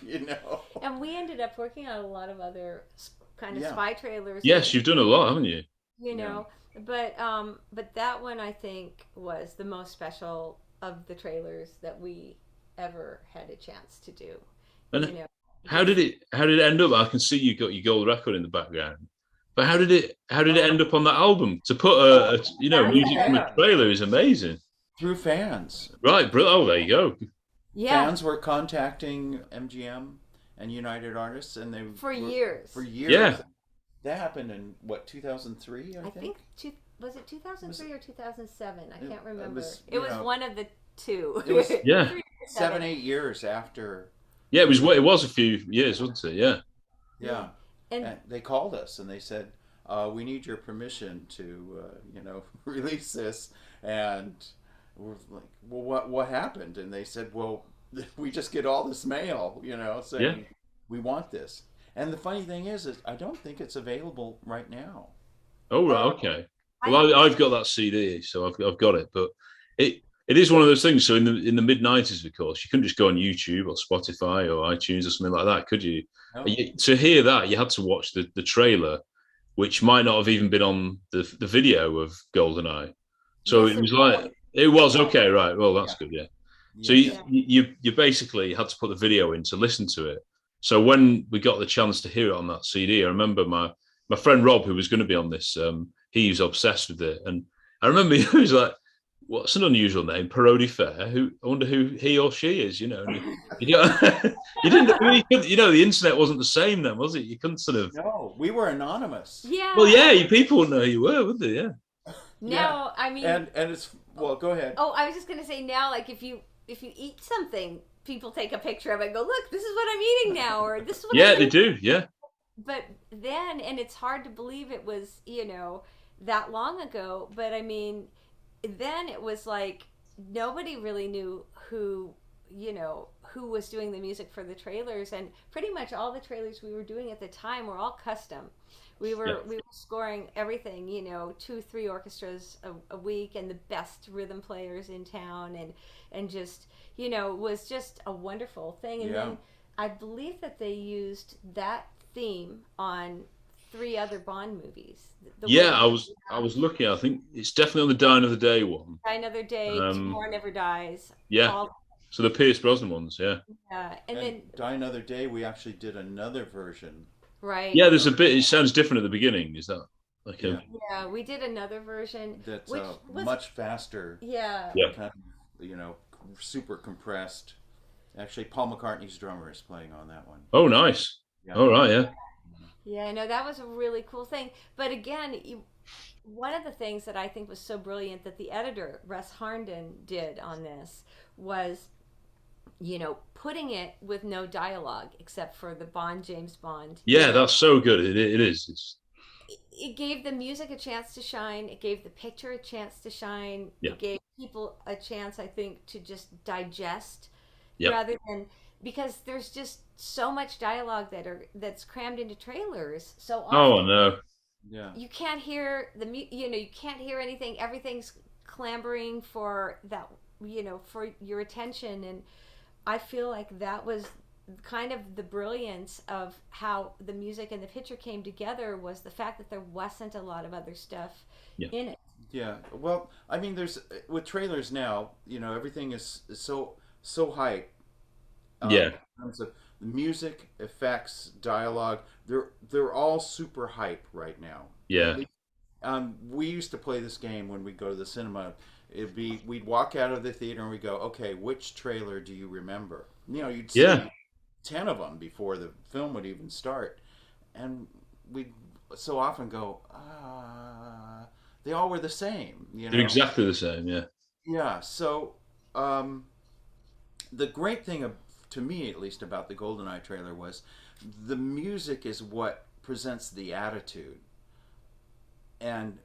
Speaker 2: you know.
Speaker 3: And we ended up working on a lot of other kind of
Speaker 2: Yeah.
Speaker 3: spy trailers.
Speaker 1: Yes, you've done a lot, haven't you?
Speaker 3: you
Speaker 2: Yeah.
Speaker 3: know but that one I think was the most special of the trailers that we ever had a chance to do.
Speaker 1: And
Speaker 3: you know
Speaker 1: how did it end up? I can see you got your gold record in the background. But how did it
Speaker 2: Oh,
Speaker 1: end up on that album? To put
Speaker 3: That's
Speaker 1: music from a
Speaker 2: yeah.
Speaker 1: trailer is amazing.
Speaker 2: Through fans.
Speaker 1: Right, bro. Oh, there you go.
Speaker 3: yeah,
Speaker 2: Fans were contacting MGM and United Artists, and they
Speaker 3: for
Speaker 2: were,
Speaker 3: years.
Speaker 2: For years.
Speaker 1: Yeah.
Speaker 2: That happened in what 2003, I
Speaker 3: I
Speaker 2: think.
Speaker 3: think was it 2003 or 2007? I can't remember.
Speaker 2: was,
Speaker 3: It was one of the two.
Speaker 2: It was
Speaker 1: Yeah.
Speaker 3: 3 or
Speaker 2: 7-8 years after.
Speaker 1: Yeah, it was a few years, wasn't it? Yeah.
Speaker 2: Yeah.
Speaker 3: And
Speaker 2: And they called us and they said, "We need your permission to, release this." And we're like, "Well, what happened?" And they said, "Well, we just get all this mail, saying we want this." And the funny thing is I don't think it's available right now.
Speaker 1: Oh, right, okay.
Speaker 3: I
Speaker 1: Well, I've got that CD, so I've got it. But it is one of those things. So in the mid-90s, of course, you couldn't just go on YouTube or Spotify or iTunes or something like that, could you?
Speaker 2: No.
Speaker 1: To hear that, you had to watch the trailer, which might not have even been on the video of GoldenEye. So
Speaker 3: Yes,
Speaker 1: it was
Speaker 3: it
Speaker 1: like
Speaker 3: was.
Speaker 1: it was okay, right? Well, that's
Speaker 2: Yeah.
Speaker 1: good, yeah. So
Speaker 2: Yeah.
Speaker 1: you basically had to put the video in to listen to it. So when we got the chance to hear it on that CD, I remember my friend Rob, who was going to be on this, he was obsessed with it, and I remember he was like, "What's an unusual name, Parodi Fair? I wonder who he or she is." And you didn't. I mean, the internet wasn't the same then, was it? You couldn't sort of.
Speaker 2: No, we were anonymous.
Speaker 3: Yeah.
Speaker 1: Well, yeah, people wouldn't know who you were, would they? Yeah.
Speaker 3: No, I mean,
Speaker 2: And it's go ahead.
Speaker 3: oh, I was just gonna say now, like if you eat something, people take a picture of it and go, look, this is what I'm eating now, or this is what
Speaker 1: Yeah,
Speaker 3: I'm
Speaker 1: they do. Yeah.
Speaker 3: But then, and it's hard to believe it was, that long ago, but I mean, then it was like nobody really knew who was doing the music for the trailers, and pretty much all the trailers we were doing at the time were all custom. We were scoring everything, 2, 3 orchestras a week, and the best rhythm players in town, and just it was just a wonderful thing. And then I believe that they used that theme on 3 other Bond movies.
Speaker 1: I was looking. I think it's definitely on the Die Another Day one.
Speaker 3: Die Another Day, Tomorrow Never Dies.
Speaker 1: Yeah. So the Pierce Brosnan ones, yeah.
Speaker 3: Yeah, and then
Speaker 2: Die Another Day, we actually did another version.
Speaker 3: Right.
Speaker 1: Yeah, there's a bit. It sounds different at the beginning. Is that like a?
Speaker 3: Yeah, we did another version
Speaker 2: That's
Speaker 3: which was
Speaker 2: much faster.
Speaker 3: Yeah.
Speaker 2: Kind of, super compressed. Actually, Paul McCartney's drummer is playing on that one.
Speaker 1: Oh, nice. Yeah. All right, yeah.
Speaker 3: Yeah, no, that was a really cool thing. But again, one of the things that I think was so brilliant that the editor, Russ Harnden, did on this was, putting it with no dialogue except for the James Bond.
Speaker 1: Yeah, that's so good. It is.
Speaker 3: It gave the music a chance to shine. It gave the picture a chance to shine.
Speaker 1: Yeah.
Speaker 3: It gave people a chance, I think, to just digest
Speaker 1: yep.
Speaker 3: rather than, because there's just so much dialogue that's crammed into trailers so often.
Speaker 1: Oh no.
Speaker 2: Yeah.
Speaker 3: You can't hear you can't hear anything. Everything's clamoring for that, for your attention. And I feel like that was kind of the brilliance of how the music and the picture came together, was the fact that there wasn't a lot of other stuff in it.
Speaker 2: Yeah. Well, I mean, there's with trailers now, everything is so hype.
Speaker 1: Yeah.
Speaker 2: In terms of the music, effects, dialogue, they're all super hype right now.
Speaker 1: Yeah.
Speaker 2: We used to play this game when we go to the cinema. We'd walk out of the theater and we go, okay, which trailer do you remember? You'd see 10 of them before the film would even start, and we'd so often go, they all were the same.
Speaker 1: They're exactly the same. Yeah.
Speaker 2: Yeah. So the great thing, to me at least, about the GoldenEye trailer was the music is what presents the attitude. And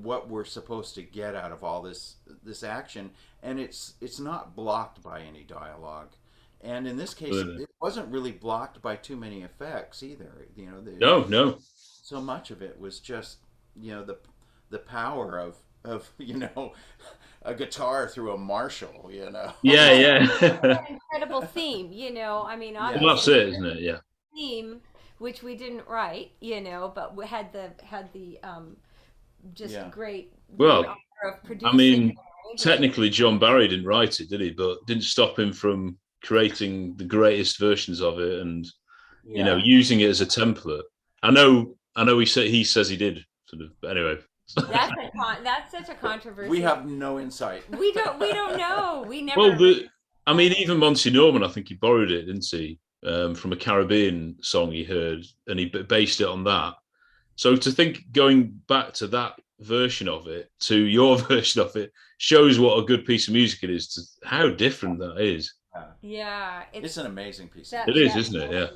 Speaker 2: what we're supposed to get out of all this action, and it's not blocked by any dialogue, and in this case it wasn't really blocked by too many effects either.
Speaker 1: No.
Speaker 2: So much of it was just the power of a guitar through a Marshall.
Speaker 1: Yeah.
Speaker 3: An incredible theme. I mean, obviously,
Speaker 1: well, that's it, isn't it? Yeah.
Speaker 3: Theme, which we didn't write, but we had the great honor of producing.
Speaker 1: I mean, technically John Barry didn't write it, did he? But didn't stop him from creating the greatest versions of it and using it as a template. I know he says he did sort of, but anyway.
Speaker 3: That's such a controversy.
Speaker 2: We have no insight.
Speaker 3: We don't know. We never.
Speaker 1: Well, even Monty Norman, I think he borrowed it, didn't he? From a Caribbean song he heard, and he based it on that. So to think going back to that version of it to your version of it shows what a good piece of music it is. To how different that is.
Speaker 3: Yeah,
Speaker 2: it's an amazing piece.
Speaker 1: It is, isn't it? Yeah.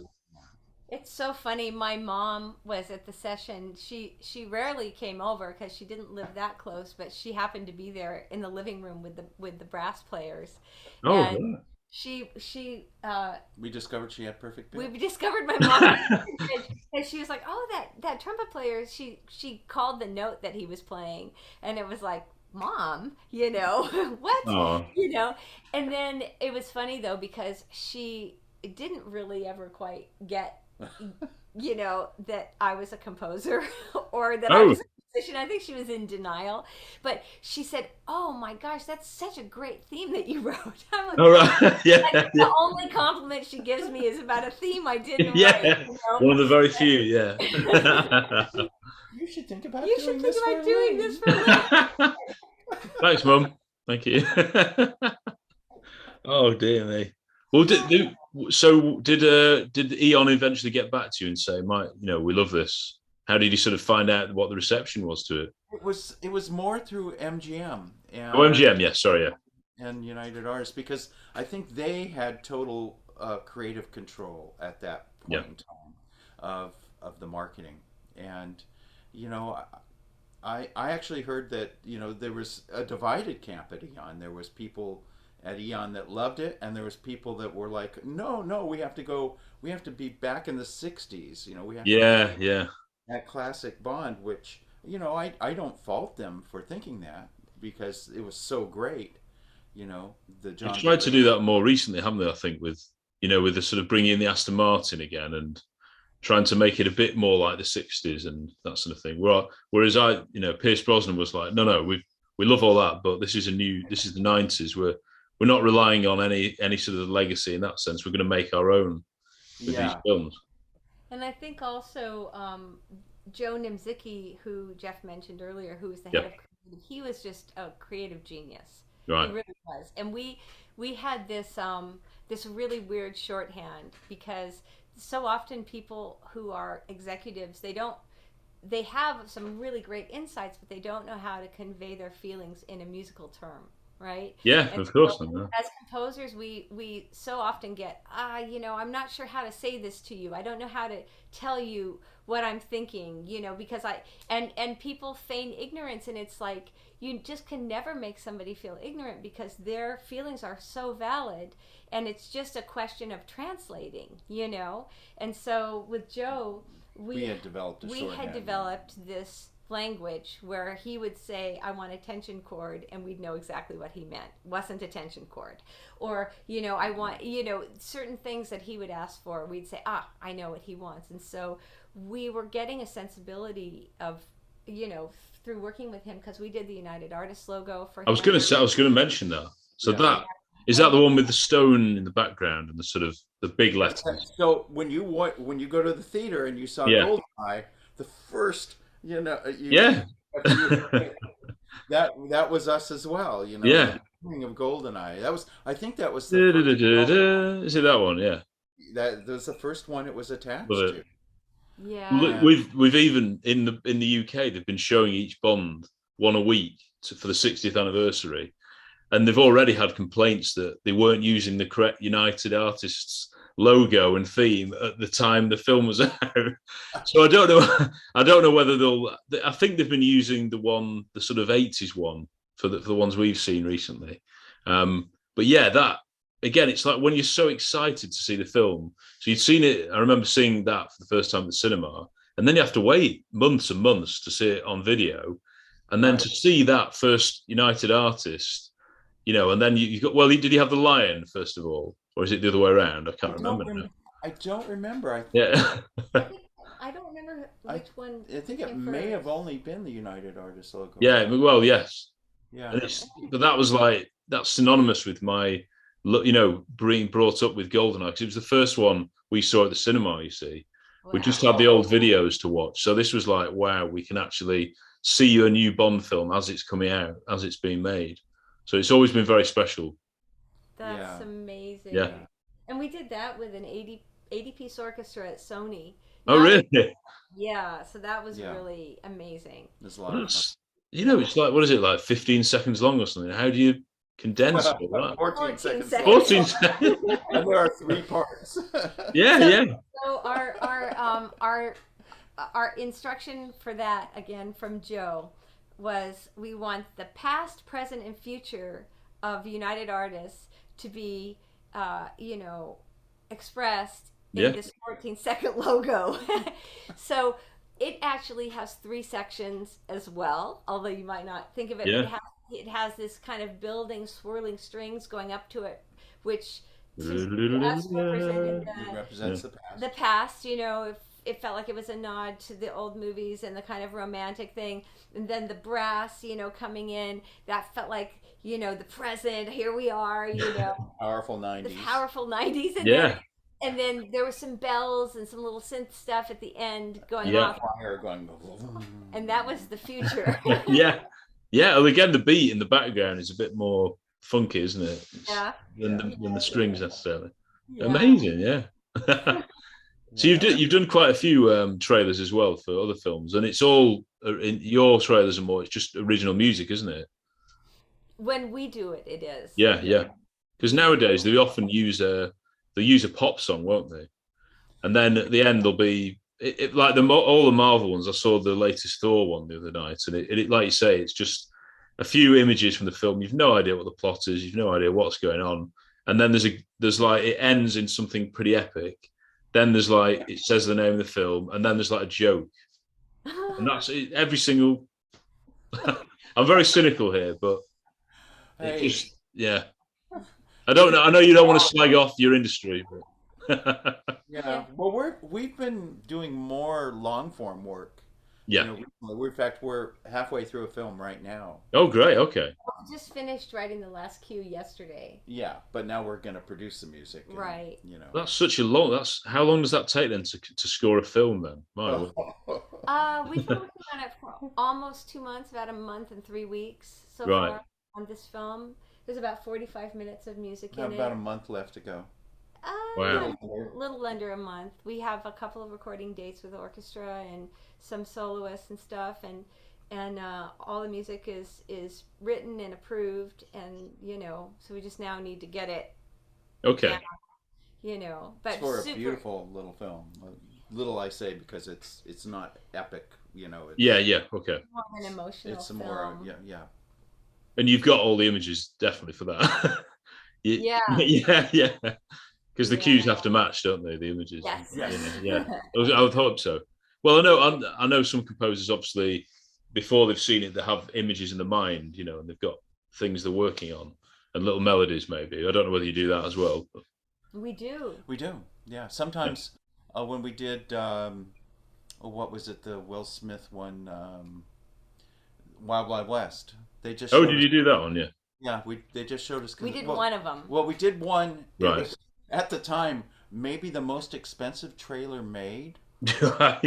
Speaker 3: It's so funny. My mom was at the session. She rarely came over because she didn't live that close, but she happened to be there in the living room with the brass players.
Speaker 1: Oh.
Speaker 3: And
Speaker 2: we discovered she had perfect pitch.
Speaker 3: We discovered my mom, and she was like, "Oh, that trumpet player." She called the note that he was playing, and it was like, "Mom, what?"
Speaker 1: Aww.
Speaker 3: And then it was funny though, because she didn't really ever quite get, that I was a composer or that I was a musician. I think she was in denial, but she said, "Oh my gosh, that's such a great theme that you wrote." I'm like,
Speaker 1: all right. Yeah.
Speaker 3: The only compliment she gives me is about a theme I didn't write.
Speaker 1: One of the very few. Yeah.
Speaker 2: You should think about
Speaker 3: doing this for a living.
Speaker 1: Thanks, Mum. Thank you. Oh dear me. Well, did Eon eventually get back to you and say, "Mike, we love this"? How did you sort of find out what the reception was to it?
Speaker 2: It was more through MGM.
Speaker 1: MGM, yes, sorry, yeah.
Speaker 2: And United Artists, because I think they had total creative control at that point in time of the marketing. And I actually heard that there was a divided camp at Eon. There was people at Eon that loved it, and there was people that were like, no, we have to be back in the 60s. We have
Speaker 1: yeah.
Speaker 2: that classic Bond, which, I don't fault them for thinking that because it was so great. The
Speaker 1: They've
Speaker 2: John
Speaker 1: tried to
Speaker 2: Connery.
Speaker 1: do that more recently, haven't they? I think with with the sort of bringing in the Aston Martin again and trying to make it a bit more like the '60s and that sort of thing. Whereas Pierce Brosnan was like, no, we love all that, but this is the '90s. We're not relying on any sort of legacy in that sense. We're going to make our own with these
Speaker 2: Yeah,
Speaker 1: films.
Speaker 3: And I think also Joe Nimzicki, who Jeff mentioned earlier, who was the head
Speaker 1: Yeah,
Speaker 3: of creative, he was just a creative genius. He
Speaker 1: right.
Speaker 3: really was. And we had this really weird shorthand because so often people who are executives, they have some really great insights, but they don't know how to convey their feelings in a musical term, right?
Speaker 1: Yeah,
Speaker 3: And
Speaker 1: of
Speaker 3: so
Speaker 1: course. No.
Speaker 3: as composers, we so often get, I'm not sure how to say this to you. I don't know how to tell you what I'm thinking, because and people feign ignorance, and it's like you just can never make somebody feel ignorant because their feelings are so valid, and it's just a question of translating. And so with Joe,
Speaker 2: we had developed a
Speaker 3: we
Speaker 2: shorthand.
Speaker 3: had developed this language where he would say, I want a tension chord, and we'd know exactly what he meant. Wasn't a tension chord. Or, I want, certain things that he would ask for, we'd say, I know what he wants. And so we were getting a sensibility of, through working with him, because we did the United Artists logo for him.
Speaker 1: I was going to mention that. So
Speaker 2: Yeah.
Speaker 1: that is that the one with the stone in the background and the sort of the big letters.
Speaker 2: So when you go to the theater and you saw
Speaker 1: Yeah.
Speaker 2: GoldenEye, the first,
Speaker 1: Yeah.
Speaker 2: that was us as well.
Speaker 1: Yeah.
Speaker 2: The beginning of GoldenEye. I think that was the
Speaker 1: Da-da-da-da-da. Is it that one? Yeah.
Speaker 2: that was the first one it was attached
Speaker 1: Love
Speaker 2: to.
Speaker 1: it.
Speaker 3: Yeah.
Speaker 1: We've even in the UK they've been showing each Bond one a week for the 60th anniversary, and they've already had complaints that they weren't using the correct United Artists logo and theme at the time the film was out. So I don't know whether I think they've been using the sort of '80s one for the ones we've seen recently. But yeah, that again, it's like when you're so excited to see the film. So you'd seen it. I remember seeing that for the first time at the cinema, and then you have to wait months and months to see it on video, and then
Speaker 2: Right.
Speaker 1: to see that first United Artist, and then you got. Well, did he have the lion first of all, or is it the other way around? I can't remember now.
Speaker 2: I don't remember.
Speaker 1: Yeah.
Speaker 3: I don't remember which one.
Speaker 2: I think it may have only been the United Artists logo.
Speaker 1: Yeah. Well, yes.
Speaker 2: Yeah.
Speaker 1: But that was like that's synonymous with my, being brought up with GoldenEye because it was the first one we saw at the cinema. You see, we just had the old videos to watch, so this was like, wow, we can actually see a new Bond film as it's coming out, as it's being made. So it's always been very special.
Speaker 3: That's amazing.
Speaker 1: Yeah.
Speaker 3: And we did that with an 80-piece orchestra at Sony.
Speaker 1: Oh, really?
Speaker 3: Yeah, so that was really amazing.
Speaker 2: There's a lot of fun.
Speaker 1: It's like, what is it, like 15 seconds long or something? How do you condense all that?
Speaker 2: 14 seconds.
Speaker 1: 14 seconds.
Speaker 2: And there are 3 parts.
Speaker 1: Yeah.
Speaker 3: So our instruction for that, again from Joe, was we want the past, present, and future of United Artists to be, expressed in this 14-second logo. So it actually has 3 sections as well, although you might not think of it.
Speaker 1: Yeah.
Speaker 3: It has this kind of building, swirling strings going up to it, which represented
Speaker 2: represents the past.
Speaker 3: The past, it felt like it was a nod to the old movies and the kind of romantic thing. And then the brass, coming in, that felt like, the present. Here we are,
Speaker 2: Powerful 90s.
Speaker 3: The powerful 90s. And then there were some bells and some little synth stuff at the end going off.
Speaker 2: Fire going.
Speaker 3: And that was the future.
Speaker 1: Yeah. Well, again, the beat in the background is a bit more funky, isn't it? Than the strings necessarily. Yeah. Amazing, yeah. So you've done quite a few trailers as well for other films, and it's all in your trailers and more. It's just original music, isn't it?
Speaker 3: When we do it, it is.
Speaker 1: Yeah. Because nowadays they often use a pop song, won't they? And then at the end there'll be like all the Marvel ones. I saw the latest Thor one the other night, and it like you say, it's just a few images from the film. You've no idea what the plot is. You've no idea what's going on, and then there's like it ends in something pretty epic. Then there's like it says the name of the film, and then there's like a joke, and that's it, every single. I'm very cynical here, but it
Speaker 2: Hey,
Speaker 1: just yeah. I
Speaker 2: if
Speaker 1: don't know.
Speaker 2: it's
Speaker 1: I know you don't want to slag off your industry, but
Speaker 2: yeah, well, we've been doing more long form work,
Speaker 1: yeah.
Speaker 2: recently. In fact, we're halfway through a film right now.
Speaker 1: Oh, great. Okay.
Speaker 3: Just finished writing the last cue yesterday.
Speaker 2: Yeah, but now we're going to produce the music, and
Speaker 3: Right.
Speaker 1: That's such a long. That's how long does that take then to score a film? Then my word.
Speaker 3: We've been working on it for almost 2 months, about a month and 3 weeks so
Speaker 1: Right.
Speaker 3: far on this film. There's about 45 minutes of music
Speaker 2: Have
Speaker 3: in
Speaker 2: about a
Speaker 3: it.
Speaker 2: month left to go.
Speaker 1: Wow.
Speaker 3: Yeah, little under a month. We have a couple of recording dates with orchestra and some soloists and stuff, and all the music is written and approved, and so we just now need to get it
Speaker 1: Okay.
Speaker 3: down,
Speaker 2: It's
Speaker 3: but
Speaker 2: for a
Speaker 3: super.
Speaker 2: beautiful little film. Little I say because it's not epic,
Speaker 1: Yeah. Yeah. Okay.
Speaker 3: More of an emotional
Speaker 2: it's
Speaker 3: film.
Speaker 2: more yeah.
Speaker 1: And you've got all the images definitely for that.
Speaker 3: Yeah.
Speaker 1: Yeah. Yeah. Because the
Speaker 3: Yeah.
Speaker 1: cues have to match, don't they? The images.
Speaker 3: Yes.
Speaker 2: Yes.
Speaker 1: Yeah. I would hope so. Well, I know some composers obviously before they've seen it, they have images in the mind, and they've got things they're working on and little melodies maybe. I don't know whether you do that as well. But,
Speaker 3: We do.
Speaker 2: We do. Yeah.
Speaker 1: yeah.
Speaker 2: Sometimes when we did what was it, the Will Smith one, Wild Wild West. They just
Speaker 1: Oh,
Speaker 2: showed
Speaker 1: did
Speaker 2: us.
Speaker 1: you do that one? Yeah.
Speaker 2: Yeah, they just showed us.
Speaker 3: We did
Speaker 2: Well,
Speaker 3: one of them.
Speaker 2: well, we did one. It
Speaker 1: Right.
Speaker 2: was at the time maybe the most expensive trailer made,
Speaker 1: Yeah.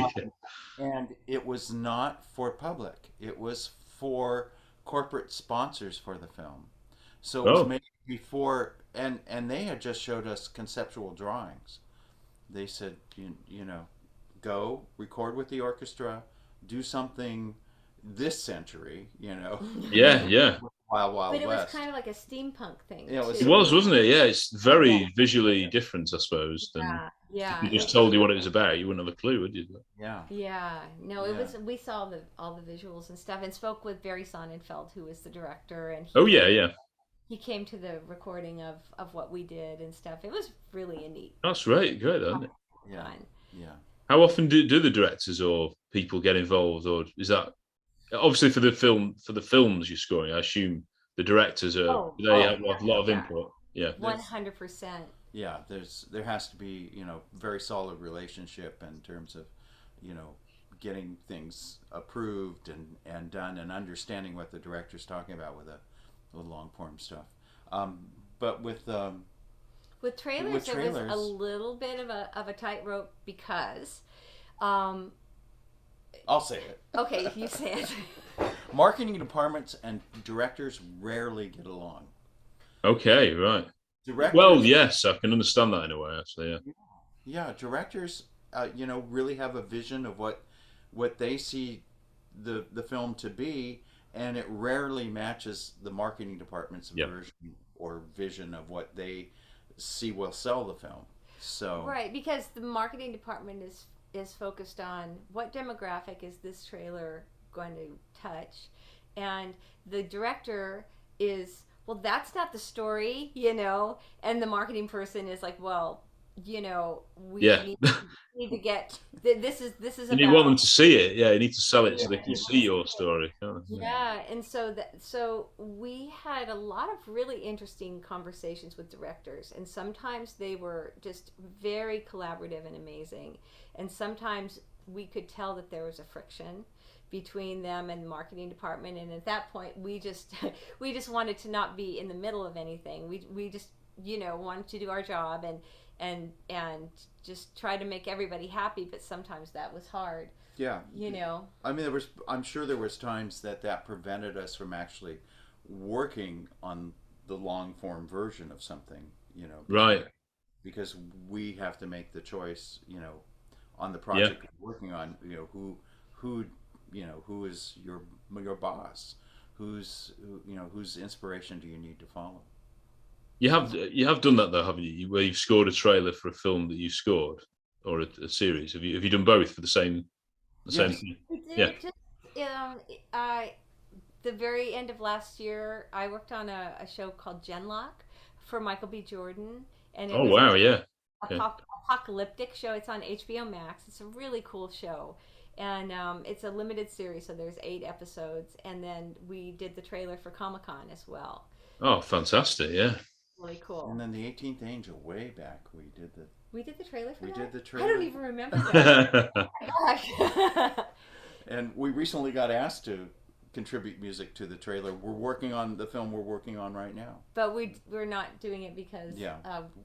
Speaker 2: and it was not for public. It was for corporate sponsors for the film. So it was
Speaker 1: Oh,
Speaker 2: made before, and they had just showed us conceptual drawings. They said, go record with the orchestra, do something this century,
Speaker 1: yeah, yeah.
Speaker 2: Wild Wild
Speaker 3: But it was
Speaker 2: West.
Speaker 3: kind of like a steampunk thing
Speaker 2: Yeah, it was
Speaker 1: It
Speaker 3: too.
Speaker 1: was, wasn't it? Yeah, it's very visually different, I suppose, than
Speaker 3: Yeah,
Speaker 1: if
Speaker 3: yeah,
Speaker 1: you
Speaker 3: it
Speaker 1: just
Speaker 3: was.
Speaker 1: told you what it was about. You wouldn't have a clue, would you?
Speaker 2: Yeah.
Speaker 3: Yeah, no, it
Speaker 2: Yeah.
Speaker 3: was. We saw all the visuals and stuff, and spoke with Barry Sonnenfeld, who is the director, and
Speaker 1: Oh, yeah, yeah.
Speaker 3: he came to the recording of what we did and stuff. It was really a neat
Speaker 1: That's great, great, isn't it?
Speaker 2: Yeah.
Speaker 3: fun.
Speaker 2: Yeah.
Speaker 1: How often do the directors or people get involved, or is that obviously for the films you're scoring? I assume the directors
Speaker 3: Oh,
Speaker 1: they have
Speaker 2: Yeah.
Speaker 1: a lot of input. Yeah,
Speaker 3: 100%.
Speaker 2: Yeah. There has to be, very solid relationship in terms of, you know, getting things approved and done and understanding what the director's talking about with the long form stuff. But
Speaker 3: With trailers,
Speaker 2: with
Speaker 3: it was a
Speaker 2: trailers,
Speaker 3: little bit of a tightrope because, um,
Speaker 2: I'll say it.
Speaker 3: okay, you say it.
Speaker 2: Marketing departments and directors rarely get along.
Speaker 1: okay, right. Well,
Speaker 2: Directors,
Speaker 1: yes, I can understand that in a way. Actually, yeah,
Speaker 2: yeah, directors, really have a vision of what they see the film to be, and it rarely matches the marketing department's
Speaker 1: yeah,
Speaker 2: version or vision of what they see will sell the film. So
Speaker 3: Right, because the marketing department is focused on what demographic is this trailer going to touch, and the director is, well, that's not the story, and the marketing person is like, well, we
Speaker 1: yeah.
Speaker 3: need to get this is
Speaker 1: And you want
Speaker 3: about.
Speaker 1: them to see it. Yeah, you need to sell it so they can
Speaker 3: Yeah.
Speaker 1: see your story. Can't they?
Speaker 3: Yeah, and so we had a lot of really interesting conversations with directors, and sometimes they were just very collaborative and amazing, and sometimes we could tell that there was a friction between them and the marketing department, and at that point we just we just wanted to not be in the middle of anything. We just wanted to do our job and just try to make everybody happy, but sometimes that was hard.
Speaker 2: yeah,
Speaker 3: you know
Speaker 2: I mean, I'm sure there was times that prevented us from actually working on the long form version of something,
Speaker 1: Right.
Speaker 2: because we have to make the choice, on the
Speaker 1: Yeah.
Speaker 2: project we're working on, who, who is your boss, whose inspiration do you need to follow?
Speaker 1: You have done that though, haven't you? Where you've scored a trailer for a film that you scored or a series. Have you done both for the same
Speaker 2: Yes.
Speaker 1: thing?
Speaker 3: we
Speaker 1: Yeah.
Speaker 3: did just I the very end of last year, I worked on a show called Genlock for Michael B. Jordan, and it
Speaker 1: Oh
Speaker 3: was
Speaker 1: wow. Yeah.
Speaker 3: a
Speaker 1: Yeah.
Speaker 3: apocalyptic show. It's on HBO Max. It's a really cool show, and it's a limited series, so there's 8 episodes, and then we did the trailer for Comic-Con as well.
Speaker 1: Oh, fantastic! Yeah.
Speaker 3: Really cool.
Speaker 2: And then the 18th Angel, way back, we did
Speaker 3: the trailer for that?
Speaker 2: did the trailer.
Speaker 3: I don't even remember that. Oh my gosh.
Speaker 2: And we recently got asked to contribute music to the trailer. We're working on the film we're working on right now.
Speaker 3: But we're not doing it because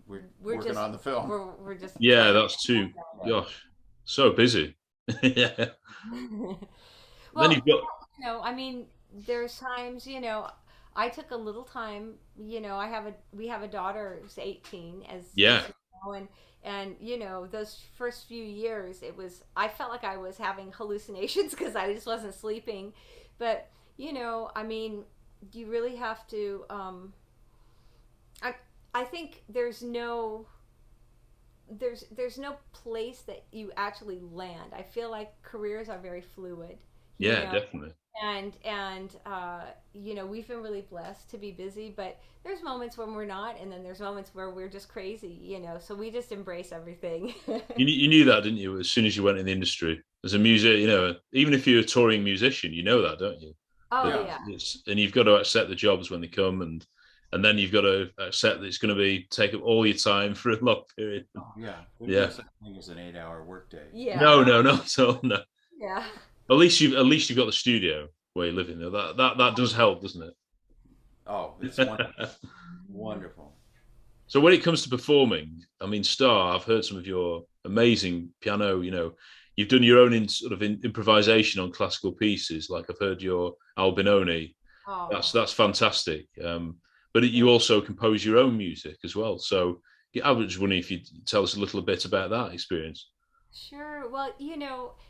Speaker 2: we're
Speaker 3: we're
Speaker 2: working
Speaker 3: just,
Speaker 2: on the film.
Speaker 3: We're just
Speaker 1: Yeah, that's too. Gosh, so busy. Yeah.
Speaker 3: Well,
Speaker 1: Then you've got.
Speaker 3: I mean, there's times, I took a little time. We have a daughter who's 18, as
Speaker 1: Yeah.
Speaker 3: you know, and those first few years, I felt like I was having hallucinations because I just wasn't sleeping. But I mean, you really have to. I think there's no place that you actually land. I feel like careers are very fluid.
Speaker 1: Yeah, definitely.
Speaker 3: And we've been really blessed to be busy, but there's moments when we're not, and then there's moments where we're just crazy, so we just embrace everything.
Speaker 1: You knew that, didn't you, as soon as you went in the industry? As a music, even if you're a touring musician, you know that, don't you?
Speaker 3: Oh,
Speaker 1: That
Speaker 3: yeah.
Speaker 1: and you've got to accept the jobs when they come, and then you've got to accept that it's going to take up all your time for a long period.
Speaker 2: Oh, yeah. There's
Speaker 1: Yeah.
Speaker 2: no such thing as an 8-hour workday.
Speaker 3: Yeah.
Speaker 1: No, not at all. No.
Speaker 3: Yeah.
Speaker 1: At least you've got the studio where you're living. That does help, doesn't it?
Speaker 2: Oh, it's wonderful. Wonderful.
Speaker 1: So when it comes to performing, I mean, Starr, I've heard some of your amazing piano. You've done your own improvisation on classical pieces. Like I've heard your Albinoni.
Speaker 3: Oh.
Speaker 1: That's fantastic. But you also compose your own music as well. So I was just wondering if you'd tell us a little bit about that experience.
Speaker 3: Sure. Well,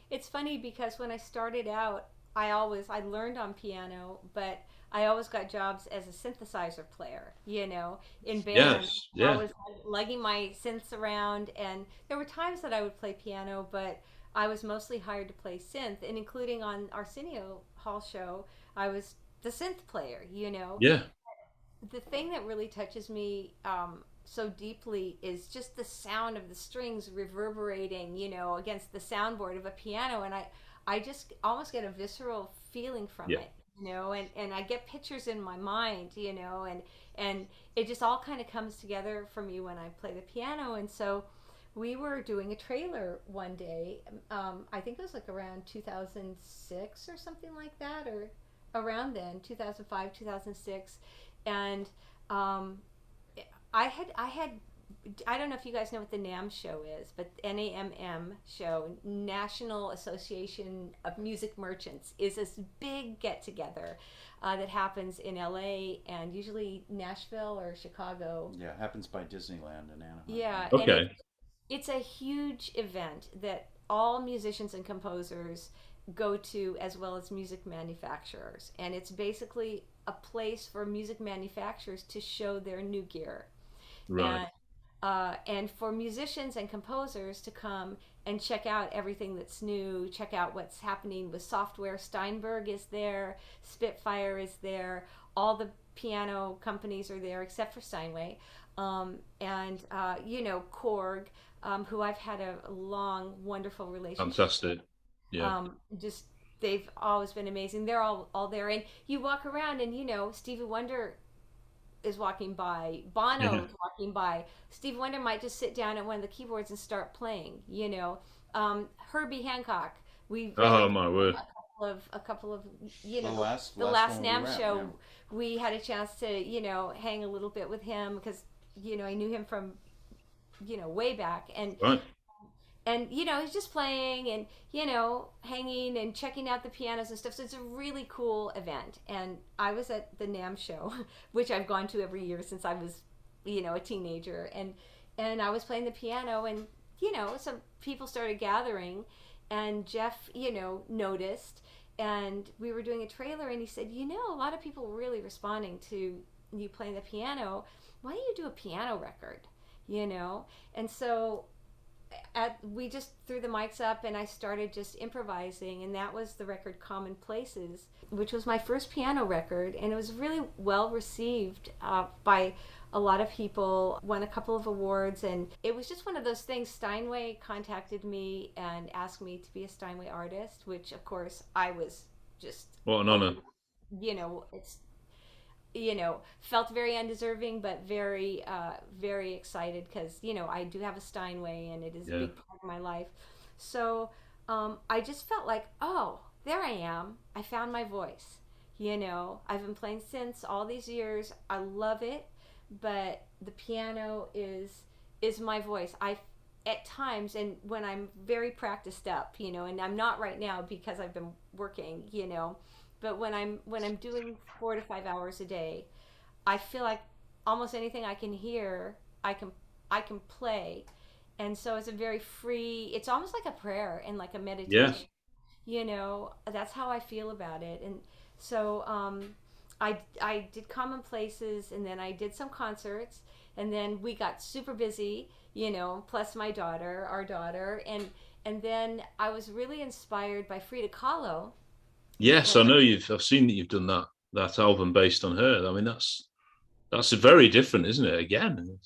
Speaker 3: it's funny because when I started out, I learned on piano, but I always got jobs as a synthesizer player, in bands.
Speaker 1: Yes, yeah.
Speaker 3: I was lugging my synths around, and there were times that I would play piano, but I was mostly hired to play synth, and including on Arsenio Hall show, I was the synth player,
Speaker 1: Yeah.
Speaker 3: The thing that really touches me so deeply is just the sound of the strings reverberating, against the soundboard of a piano, and I just almost get a visceral feeling from it, and I get pictures in my mind, and it just all kind of comes together for me when I play the piano. And so we were doing a trailer one day, I think it was like around 2006 or something like that, or around then, 2005, 2006, and I don't know if you guys know what the NAMM show is, but NAMM show, National Association of Music Merchants, is this big get-together that happens in LA and usually Nashville or Chicago.
Speaker 2: Yeah, it happens by Disneyland in Anaheim.
Speaker 3: Yeah.
Speaker 1: Okay.
Speaker 3: And it's a huge event that all musicians and composers go to, as well as music manufacturers. And it's basically a place for music manufacturers to show their new gear.
Speaker 1: Right.
Speaker 3: And for musicians and composers to come and check out everything that's new, check out what's happening with software. Steinberg is there, Spitfire is there, all the piano companies are there except for Steinway, and Korg, who I've had a long, wonderful relationship.
Speaker 1: Fantastic. Yeah.
Speaker 3: They've always been amazing. They're all there, and you walk around, and Stevie Wonder is walking by, Bono is walking by. Stevie Wonder might just sit down at one of the keyboards and start playing. Herbie Hancock.
Speaker 1: Oh my word!
Speaker 3: A couple of
Speaker 2: the last
Speaker 3: NAMM show. We had a chance to hang a little bit with him because I knew him from way back, and
Speaker 1: right.
Speaker 3: And he's just playing and hanging and checking out the pianos and stuff. So it's a really cool event. And I was at the NAMM show, which I've gone to every year since I was a teenager, and I was playing the piano, and some people started gathering, and Jeff noticed, and we were doing a trailer, and he said, a lot of people were really responding to you playing the piano. Why don't you do a piano record? And so we just threw the mics up, and I started just improvising, and that was the record Common Places, which was my first piano record, and it was really well received by a lot of people, won a couple of awards, and it was just one of those things. Steinway contacted me and asked me to be a Steinway artist, which of course I was just,
Speaker 1: What an honor.
Speaker 3: it's, felt very undeserving, but very, very excited because, I do have a Steinway and it is a
Speaker 1: Yeah.
Speaker 3: big part of my life. So I just felt like, oh, there I am. I found my voice. I've been playing since all these years. I love it, but the piano is my voice. I at times, and when I'm very practiced up, and I'm not right now because I've been working, but when I'm doing 4 to 5 hours a day, I feel like almost anything I can hear, I can play, and so it's a very free. It's almost like a prayer and like a
Speaker 1: Yeah.
Speaker 3: meditation. That's how I feel about it. And so I did Commonplaces, and then I did some concerts, and then we got super busy, plus our daughter, and then I was really inspired by Frida Kahlo.
Speaker 1: Yes, I know I've seen that you've done that album based on her. I mean, that's very different, isn't it? Again.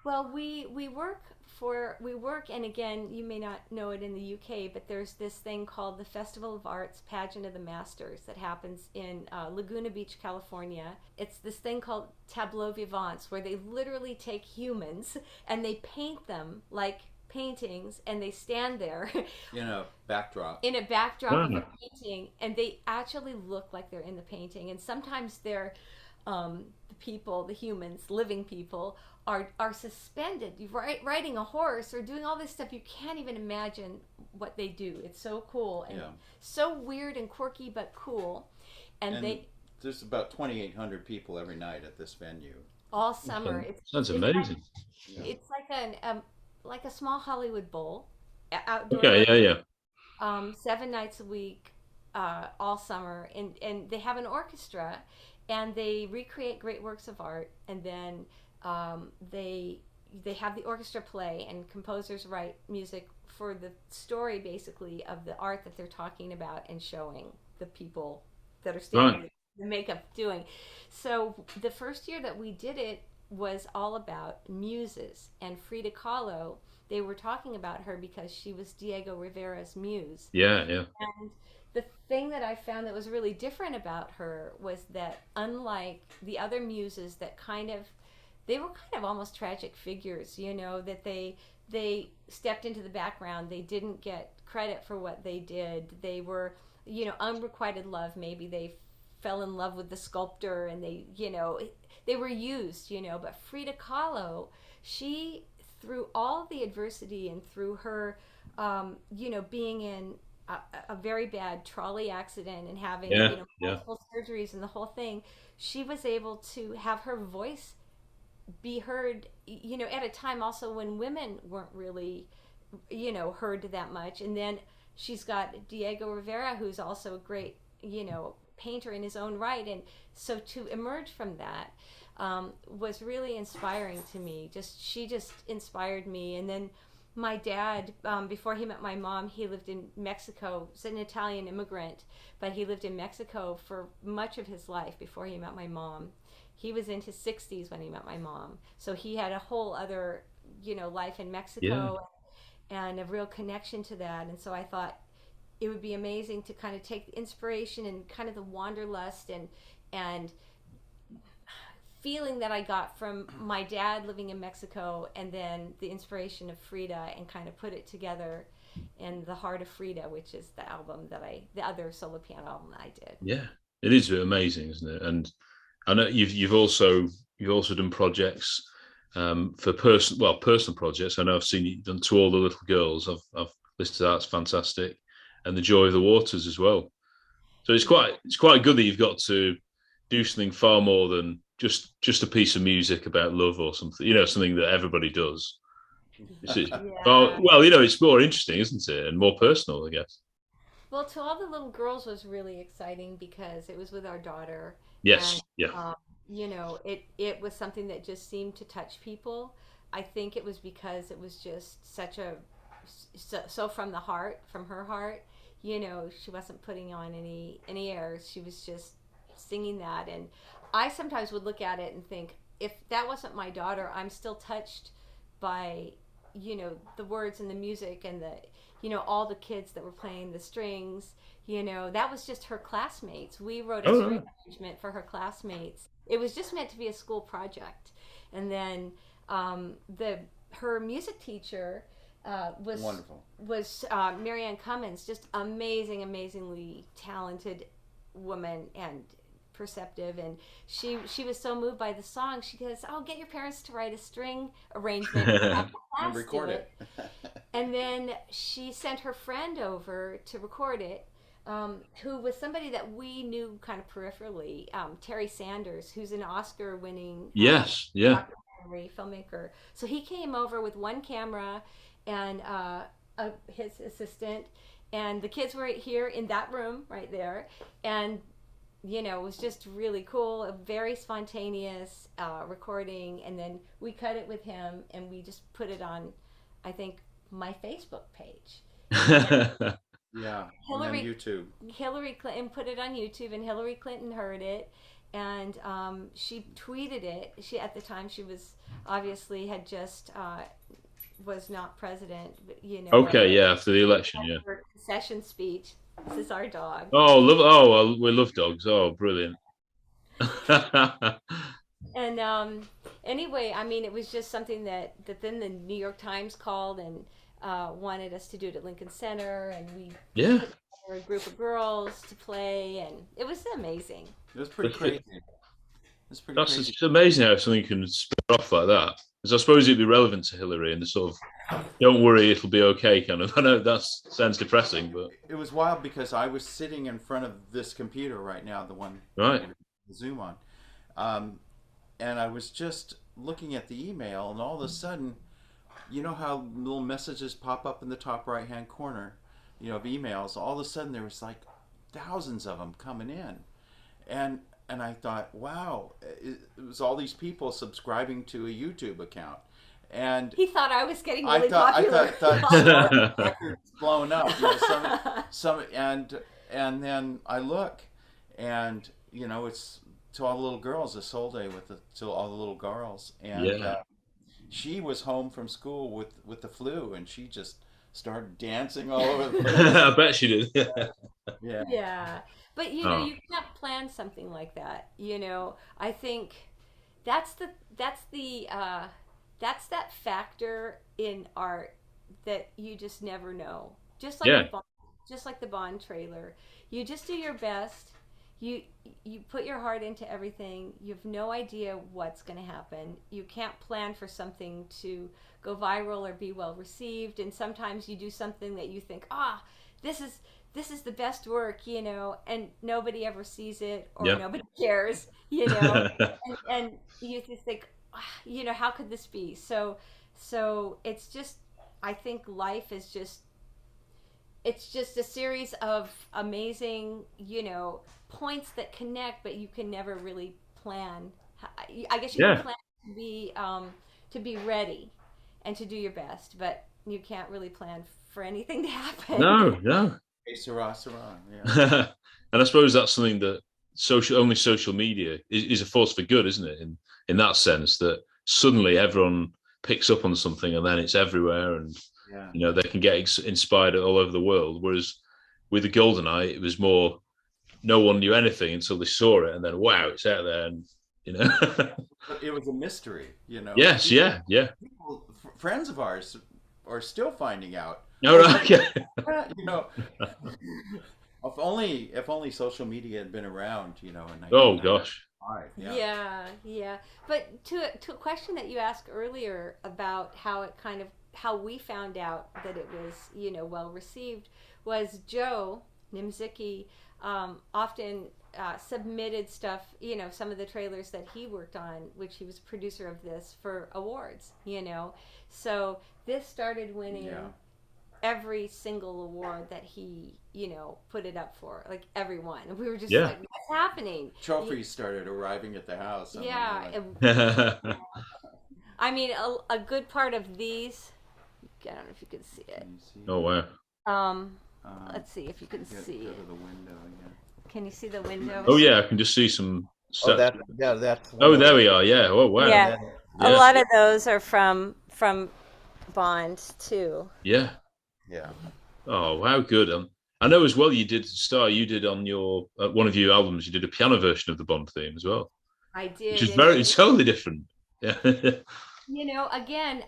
Speaker 3: Well, we work, and again, you may not know it in the UK, but there's this thing called the Festival of Arts Pageant of the Masters that happens in Laguna Beach, California. It's this thing called tableau vivants, where they literally take humans and they paint them like paintings, and they stand there
Speaker 2: In a backdrop.
Speaker 3: in a backdrop of a
Speaker 1: Wow.
Speaker 3: painting, and they actually look like they're in the painting. And sometimes they're the people, the humans, living people, are suspended, riding a horse or doing all this stuff. You can't even imagine what they do. It's so cool and
Speaker 2: Yeah.
Speaker 3: so weird and quirky, but cool. And,
Speaker 2: And
Speaker 3: they
Speaker 2: there's about 2,800 people every night at this venue.
Speaker 3: all summer.
Speaker 1: Sounds
Speaker 3: It's
Speaker 1: amazing.
Speaker 2: Yeah.
Speaker 3: it's like a small Hollywood Bowl, outdoor,
Speaker 1: Okay, yeah, yeah.
Speaker 3: 7 nights a week, all summer, and they have an orchestra, and they recreate great works of art, and then they have the orchestra play, and composers write music for the story, basically, of the art that they're talking about and showing the people that are standing
Speaker 1: Right.
Speaker 3: the makeup doing. So the first year that we did it was all about muses, and Frida Kahlo. They were talking about her because she was Diego Rivera's muse.
Speaker 1: Yeah, yeah.
Speaker 3: And the thing that I found that was really different about her was that, unlike the other muses that they were kind of almost tragic figures, that they stepped into the background. They didn't get credit for what they did. They were, unrequited love. Maybe they fell in love with the sculptor, and they were used, but Frida Kahlo, she, through all the adversity and through her, being in a very bad trolley accident and having,
Speaker 1: Yeah, yeah.
Speaker 3: multiple surgeries and the whole thing, she was able to have her voice be heard, at a time also when women weren't really, heard that much. And then she's got Diego Rivera, who's also a great, painter in his own right. And so to emerge from that was really inspiring to me. She just inspired me. And then my dad, before he met my mom, he lived in Mexico. He's an Italian immigrant, but he lived in Mexico for much of his life before he met my mom. He was in his 60s when he met my mom. So he had a whole other, life in
Speaker 1: Yeah.
Speaker 3: Mexico, and a real connection to that. And so I thought it would be amazing to kind of take the inspiration and kind of the wanderlust and feeling that I got from my dad living in Mexico, and then the inspiration of Frida, and kind of put it together in The Heart of Frida, which is the other solo piano album that I did.
Speaker 1: Yeah. It is amazing, isn't it? And I know you've also done projects for personal projects. I know I've seen you done To All the Little Girls. I've listened to that. It's fantastic, and The Joy of the Waters as well. So it's quite good that you've got to do something far more than just a piece of music about love or something. Something that everybody does. It's
Speaker 3: Yeah.
Speaker 1: it's more interesting, isn't it, and more personal, I guess.
Speaker 3: Well, To All the Little Girls was really exciting because it was with our daughter, and
Speaker 1: Yes, yeah,
Speaker 3: it was something that just seemed to touch people. I think it was because it was just so from the heart, from her heart. She wasn't putting on any airs. She was just singing that, and I sometimes would look at it and think, if that wasn't my daughter, I'm still touched by, you know, the words and the music and the, you know, all the kids that were playing the strings. You know, that was just her classmates. We wrote a string arrangement for her classmates. It was just meant to be a school project. And then her music teacher was
Speaker 2: wonderful.
Speaker 3: Was Marianne Cummins, just amazingly talented woman and perceptive, and she was so moved by the song. She goes, "Oh, get your parents to write a string arrangement
Speaker 2: and record it."
Speaker 3: And then she sent her friend over to record it, who was somebody that we knew kind of peripherally, Terry Sanders, who's an Oscar-winning documentary filmmaker. So he came over with one camera and his assistant, and the kids were here in that room right there, and you know, it was just really cool, a very spontaneous recording, and then we cut it with him and we just put it on, I think, my Facebook page.
Speaker 2: Yeah,
Speaker 3: Hillary,
Speaker 2: and then YouTube.
Speaker 3: Hillary Clinton put it on YouTube, and Hillary Clinton heard it, and she tweeted it. She, at the time, she was obviously had just was not president, but, you know.
Speaker 1: Okay, yeah, after the election, yeah.
Speaker 3: Her concession speech. This is our dog.
Speaker 1: Oh, we love dogs. Oh, brilliant.
Speaker 3: And anyway, I mean, it was just something that then the New York Times called and wanted us to do it at Lincoln Center, and we put together a group of girls to play, and it was amazing.
Speaker 2: It was pretty crazy. It's
Speaker 1: amazing how something can spin off like that. Because I suppose it'd be relevant to Hillary and the sort of "don't worry, it'll be okay" kind of. I know that sounds depressing, but
Speaker 2: it was wild because I was sitting in front of this computer right now, the one Zoom on, and I was just looking at the email, and all of a sudden, you know how little messages pop up in the top right-hand corner, you know, of emails. All of a sudden, there was like thousands of them coming in, and I thought, wow, it was all these people subscribing to a YouTube account. And
Speaker 3: he thought I was getting really popular.
Speaker 2: I thought records blown up. You know, and then I look, and you know, it's to all the little girls, this whole day to all the little girls, and she was home from school with the flu, and she just started dancing all over the place.
Speaker 1: I bet she did.
Speaker 3: Yeah. But you know, you can't plan something like that. You know, I think that's that factor in art that you just never know. Just like the Bond trailer, you just do your best. You put your heart into everything. You have no idea what's going to happen. You can't plan for something to go viral or be well received. And sometimes you do something that you think, this is the best work, you know, and nobody ever sees it or nobody cares, you know, and you just think, you know, how could this be? So it's just, I think life is it's just a series of amazing, you know, points that connect, but you can never really plan. I guess you can plan to be ready and to do your best, but you can't really plan for anything to happen.
Speaker 1: No.
Speaker 2: Sarah, yeah.
Speaker 1: And I suppose that's something that social media is a force for good, isn't it? In that sense, that suddenly everyone picks up on something and then it's everywhere, and you know, they can get inspired all over the world. Whereas with the GoldenEye, it was more no one knew anything until they saw it, and then wow, it's out there, and you know,
Speaker 2: it was a mystery, you know.
Speaker 1: Yes,
Speaker 2: people, friends of ours are still finding out.
Speaker 1: Oh, right.
Speaker 2: You know, if only social media had been around, you know.
Speaker 1: Oh gosh.
Speaker 3: Yeah. But to a question that you asked earlier about how we found out that it was, you know, well received, was Joe Nimzicki often submitted stuff, you know, some of the trailers that he worked on, which he was producer of this, for awards, you know. So this started winning every single award that he, you know, put it up for, like everyone. And we were just like, what's happening?
Speaker 2: Trophies started arriving at the house.
Speaker 3: I mean, a good part of these, I don't know if you can see it.
Speaker 1: Oh, wow.
Speaker 3: Let's see if you can see
Speaker 2: go
Speaker 3: it.
Speaker 2: to the window again.
Speaker 3: Can you see the window?
Speaker 1: Oh, yeah, I can just see some
Speaker 2: Oh,
Speaker 1: So,
Speaker 2: that's one
Speaker 1: oh,
Speaker 2: of
Speaker 1: there
Speaker 2: the.
Speaker 1: we are. Yeah. Oh, wow.
Speaker 2: And
Speaker 3: Yeah,
Speaker 2: then
Speaker 3: a
Speaker 1: Yeah.
Speaker 3: lot of those are from Bond too.
Speaker 1: Yeah.
Speaker 2: yeah,
Speaker 1: Oh, wow, good. I know as well. You did Star. You did on your one of your albums. You did a piano version of the Bond theme as well,
Speaker 3: I
Speaker 1: which
Speaker 3: did,
Speaker 1: is
Speaker 3: and
Speaker 1: very it's totally different. Yeah.
Speaker 3: again,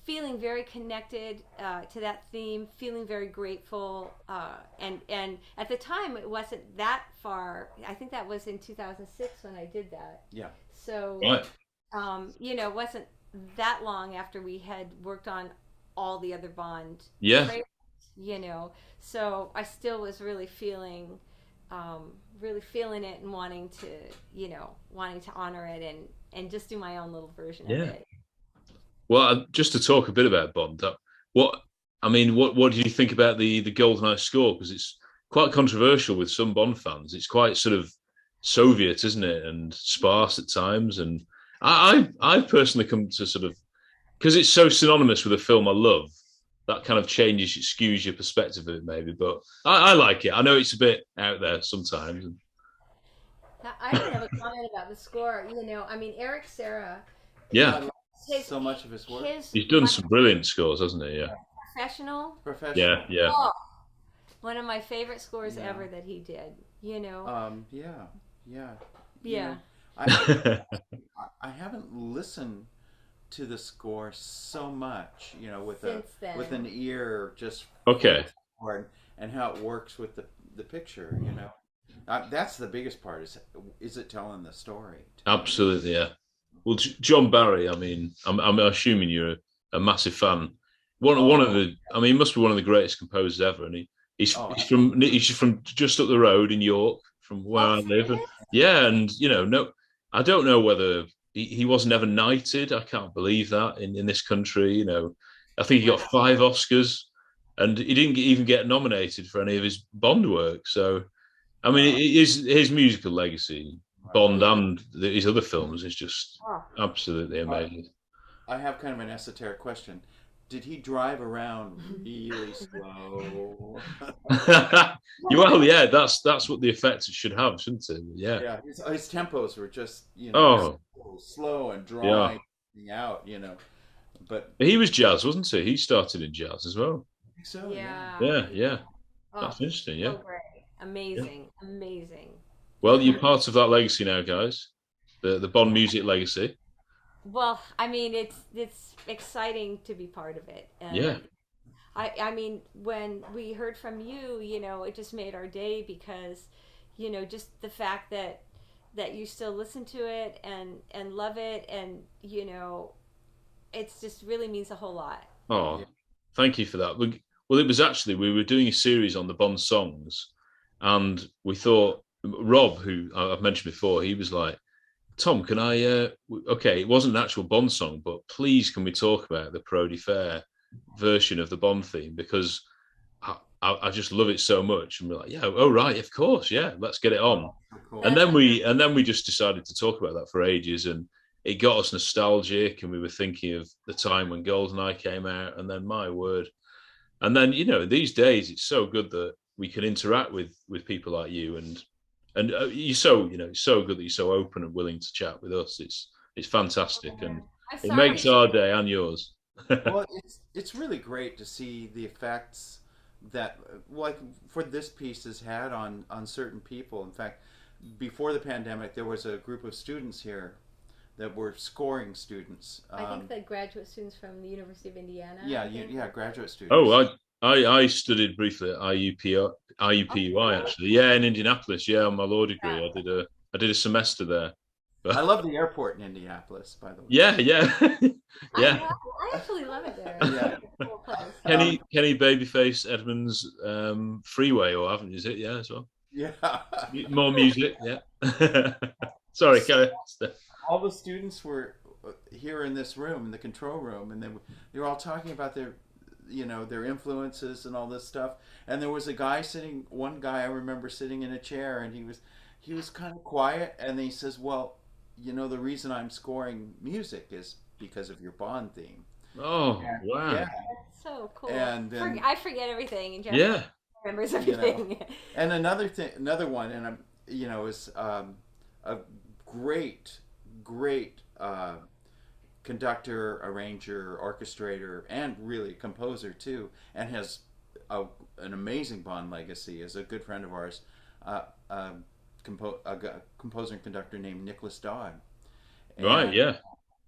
Speaker 3: feeling very connected to that theme, feeling very grateful, and at the time it wasn't that far. I think that was in 2006 when I did that.
Speaker 2: yeah.
Speaker 3: So,
Speaker 1: Right.
Speaker 3: it wasn't that long after we had worked on all the other Bond
Speaker 1: Yeah.
Speaker 3: trailers, So I still was really feeling it and wanting to honor it and just do my own little version of
Speaker 1: Yeah.
Speaker 3: it.
Speaker 1: Well, just to talk a bit about Bond, what what do you think about the GoldenEye score? Because it's quite controversial with some Bond fans. It's quite sort of Soviet, isn't it, and sparse at times. And I've personally come to sort of because it's so synonymous with a film I love. That kind of skews your perspective of it, maybe. But I like it. I know it's a bit out there sometimes.
Speaker 3: Now, I don't have a comment about the score. Eric Serra,
Speaker 2: Yeah, I
Speaker 1: Yeah,
Speaker 2: love
Speaker 3: his
Speaker 2: so much of his work.
Speaker 3: his
Speaker 1: he's done some brilliant scores, hasn't he? Yeah,
Speaker 3: professional.
Speaker 1: yeah,
Speaker 2: Professional.
Speaker 1: yeah.
Speaker 3: Oh, one of my favorite scores
Speaker 2: Yeah.
Speaker 3: ever that he did.
Speaker 2: Yeah, yeah. You
Speaker 3: Yeah.
Speaker 2: know, I haven't listened to the score so much,
Speaker 3: Since then.
Speaker 2: with an ear just
Speaker 1: Okay.
Speaker 2: for and how it works with the picture. That's the biggest part is it telling the story to me?
Speaker 1: Absolutely, yeah. Well, John Barry. I mean, I'm assuming you're a massive fan. One
Speaker 2: Oh,
Speaker 1: of the, I mean, he must be one of the greatest composers ever, and
Speaker 2: oh,
Speaker 1: he's from just up the road in York, from where
Speaker 3: Oh,
Speaker 1: I live. And
Speaker 3: serious?
Speaker 1: yeah, and no, I don't know whether he was never knighted. I can't believe that in this country. I think he got
Speaker 3: Wow.
Speaker 1: 5 Oscars, and he didn't even get nominated for any of his Bond work. So I mean,
Speaker 2: wow,
Speaker 1: his musical legacy,
Speaker 2: wow.
Speaker 1: Bond and his other films, is just
Speaker 3: Oh.
Speaker 1: absolutely
Speaker 2: Uh,
Speaker 1: amazing.
Speaker 2: I have kind of an esoteric question. Did he drive around really slow?
Speaker 1: Well, yeah, that's what the effect it should have, shouldn't it? Yeah.
Speaker 2: Yeah, his tempos were just,
Speaker 1: Oh,
Speaker 2: slow and
Speaker 1: yeah.
Speaker 2: drawing me out. But
Speaker 1: He was jazz, wasn't he? He started in jazz as well.
Speaker 2: I think so, yeah.
Speaker 3: Yeah.
Speaker 1: Yeah, yeah.
Speaker 3: Oh,
Speaker 1: That's interesting. Yeah,
Speaker 3: so great.
Speaker 1: yeah.
Speaker 3: Amazing. Amazing.
Speaker 1: Well, you're part of that legacy now, guys. The Bond music legacy.
Speaker 3: Well, it's exciting to be part of it,
Speaker 1: Yeah,
Speaker 3: and when we heard from you, it just made our day because, just the fact that you still listen to it and love it, and it's just really means a whole lot.
Speaker 1: Oh,
Speaker 2: Yeah.
Speaker 1: thank you for that. Well, it was actually we were doing a series on the Bond songs, and we thought Rob, who I've mentioned before, he was like, "Tom, can I? Okay, it wasn't an actual Bond song, but please, can we talk about the Parodi Fair version of the Bond theme because I just love it so much." And we're like, "Yeah, oh right, of course, yeah, let's get it on."
Speaker 2: Oh, so cool.
Speaker 1: And
Speaker 3: That's
Speaker 1: then we just decided to talk about that for ages, and it got us nostalgic, and we were thinking of the time when GoldenEye came out, and then my word, and then these days it's so good that we can interact with people like you, and you're so it's so good that you're so open and willing to chat with us. It's fantastic, and
Speaker 3: I'm
Speaker 1: it
Speaker 3: sorry.
Speaker 1: makes our day and yours.
Speaker 2: Well, it's really great to see the effects that, like, for this piece has had on certain people. In fact, before the pandemic, there was a group of students here that were scoring students.
Speaker 3: I think the graduate students from the University of Indiana.
Speaker 2: Yeah,
Speaker 3: I think.
Speaker 2: graduate students.
Speaker 1: Oh, I studied briefly at IUPUI
Speaker 3: Oh,
Speaker 1: actually. Yeah, in Indianapolis. Yeah, on my law
Speaker 3: yeah.
Speaker 1: degree, I did a semester there.
Speaker 2: I
Speaker 1: But
Speaker 2: love the airport in Indianapolis, by the way.
Speaker 1: yeah, yeah,
Speaker 3: I
Speaker 1: yeah.
Speaker 3: actually love it there.
Speaker 2: Yeah.
Speaker 3: It's a cool place.
Speaker 1: Kenny Babyface Edmonds Freeway, or haven't you? Is it? Yeah, as well.
Speaker 2: Yeah.
Speaker 1: More music. Yeah. Sorry, Kelly.
Speaker 2: All the students were here in this room, in the control room, and they were all talking about their influences and all this stuff. And there was one guy I remember sitting in a chair, and he was kind of quiet, and he says, "Well, the reason I'm scoring music is because of your Bond theme."
Speaker 1: Oh,
Speaker 2: And,
Speaker 1: wow.
Speaker 2: yeah,
Speaker 3: That's so cool.
Speaker 2: and then
Speaker 3: I forget everything, and Jeff
Speaker 1: Yeah.
Speaker 3: remembers
Speaker 2: you know,
Speaker 3: everything.
Speaker 2: and another one, and is a great, great conductor, arranger, orchestrator, and really composer too, and has an amazing Bond legacy. Is a good friend of ours, a composer and conductor named Nicholas Dodd. And,
Speaker 1: Right, yeah.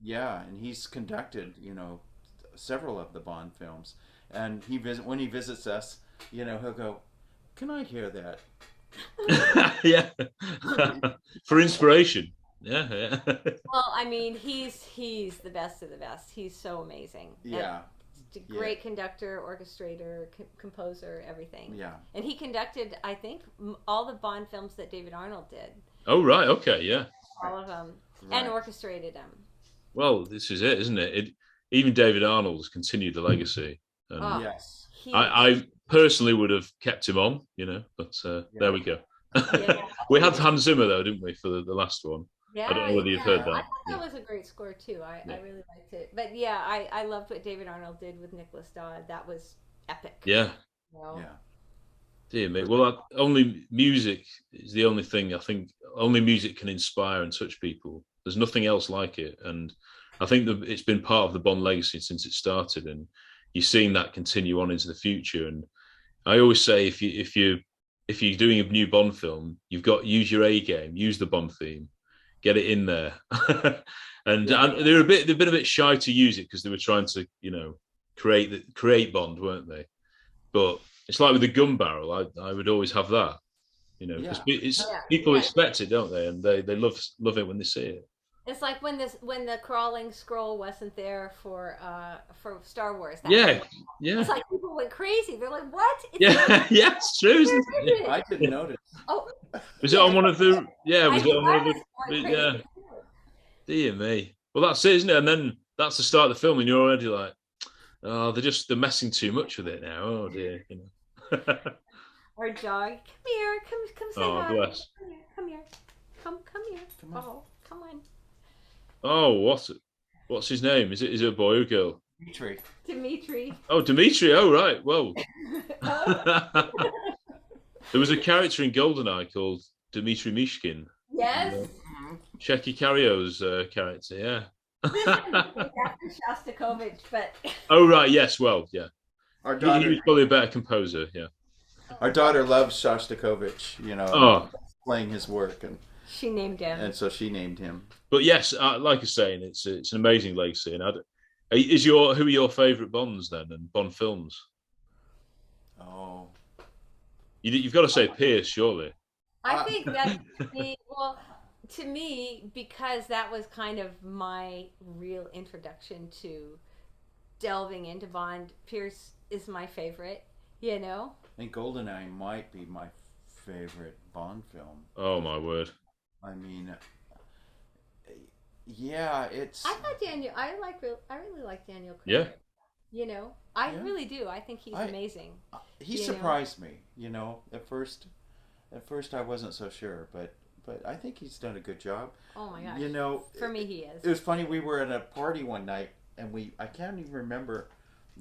Speaker 2: yeah, and he's conducted, several of the Bond films. And when he visits us, he'll go, "Can I hear that?"
Speaker 1: Yeah. For inspiration. Yeah, yeah.
Speaker 3: Well, I mean, he's the best of the best. He's so amazing.
Speaker 2: Yeah.
Speaker 3: And great conductor, orchestrator, composer, everything.
Speaker 2: Yeah.
Speaker 3: And he conducted, I think, all the Bond films that David Arnold did.
Speaker 1: Oh, right. Okay, yeah.
Speaker 3: All of them.
Speaker 2: Right.
Speaker 3: And orchestrated them.
Speaker 1: Well, this is it, isn't it? Even David Arnold has continued the legacy. And
Speaker 2: Yes.
Speaker 1: I personally would have kept him on, but there we go.
Speaker 3: Yeah.
Speaker 1: We had Hans Zimmer, though, didn't we, for the last one?
Speaker 3: Yeah,
Speaker 1: I don't know whether you've heard that.
Speaker 3: I thought that was a great score too. I really liked it. But yeah, I loved what David Arnold did with Nicholas Dodd. That was epic.
Speaker 1: Yeah.
Speaker 3: Yeah.
Speaker 1: Dear me. Well, only music is the only thing I think. Only music can inspire and touch people. There's nothing else like it, and I think that it's been part of the Bond legacy since it started, and you're seeing that continue on into the future. And I always say, if you're doing a new Bond film, you've got to use your A game, use the Bond theme, get it in there. and they've been a bit shy to use it because they were trying to, create Bond, weren't they? But it's like with the gun barrel. I would always have that, because people expect it, don't they? And they love it when they see it.
Speaker 3: It's like when the crawling scroll wasn't there for Star Wars.
Speaker 1: Yeah.
Speaker 3: It's like people went crazy. They're like, "What?"
Speaker 1: It's true, isn't it?
Speaker 2: I didn't notice.
Speaker 3: Oh,
Speaker 1: was it on one of the? Yeah, was it on one of the? Yeah. Dear me. Well, that's it, isn't it? And then that's the start of the film, and you're already like, "Oh, they're messing too much with it now." Oh dear,
Speaker 3: Our dog, come here, come say hi.
Speaker 1: Oh, bless.
Speaker 3: Come here, come here. Oh, come on.
Speaker 1: Oh, what's his name? Is it a boy or a girl?
Speaker 3: Dimitri.
Speaker 1: Oh, Dimitri. Oh, right. Well, there was a character in GoldenEye called Dimitri Mishkin.
Speaker 3: Yes.
Speaker 1: Checky Cario's character. Yeah.
Speaker 3: After Shostakovich, but.
Speaker 1: Oh, right. Yes. Well, yeah.
Speaker 2: Our daughter,
Speaker 1: he was probably a better composer. Yeah.
Speaker 2: Our daughter loves Shostakovich. Playing his work, and
Speaker 3: she named him.
Speaker 2: And so she named him. But
Speaker 1: yes, like I was saying, it's an amazing legacy. And who are your favourite Bonds then, and Bond films?
Speaker 2: Oh,
Speaker 1: you've got to say Pierce, surely.
Speaker 3: I think that to me, because that was kind of my real introduction to delving into Bond. Pierce is my favorite.
Speaker 2: I think GoldenEye might be my favorite Bond film.
Speaker 1: Oh my word!
Speaker 2: I mean, yeah, it's.
Speaker 3: I thought Daniel. I really like Daniel Craig.
Speaker 1: Yeah.
Speaker 3: I really do. I think he's amazing.
Speaker 2: He surprised me. At first I wasn't so sure, but I think he's done a good job.
Speaker 3: Oh my gosh. For me, he is.
Speaker 2: It was funny. We were at a party one night, and I can't even remember.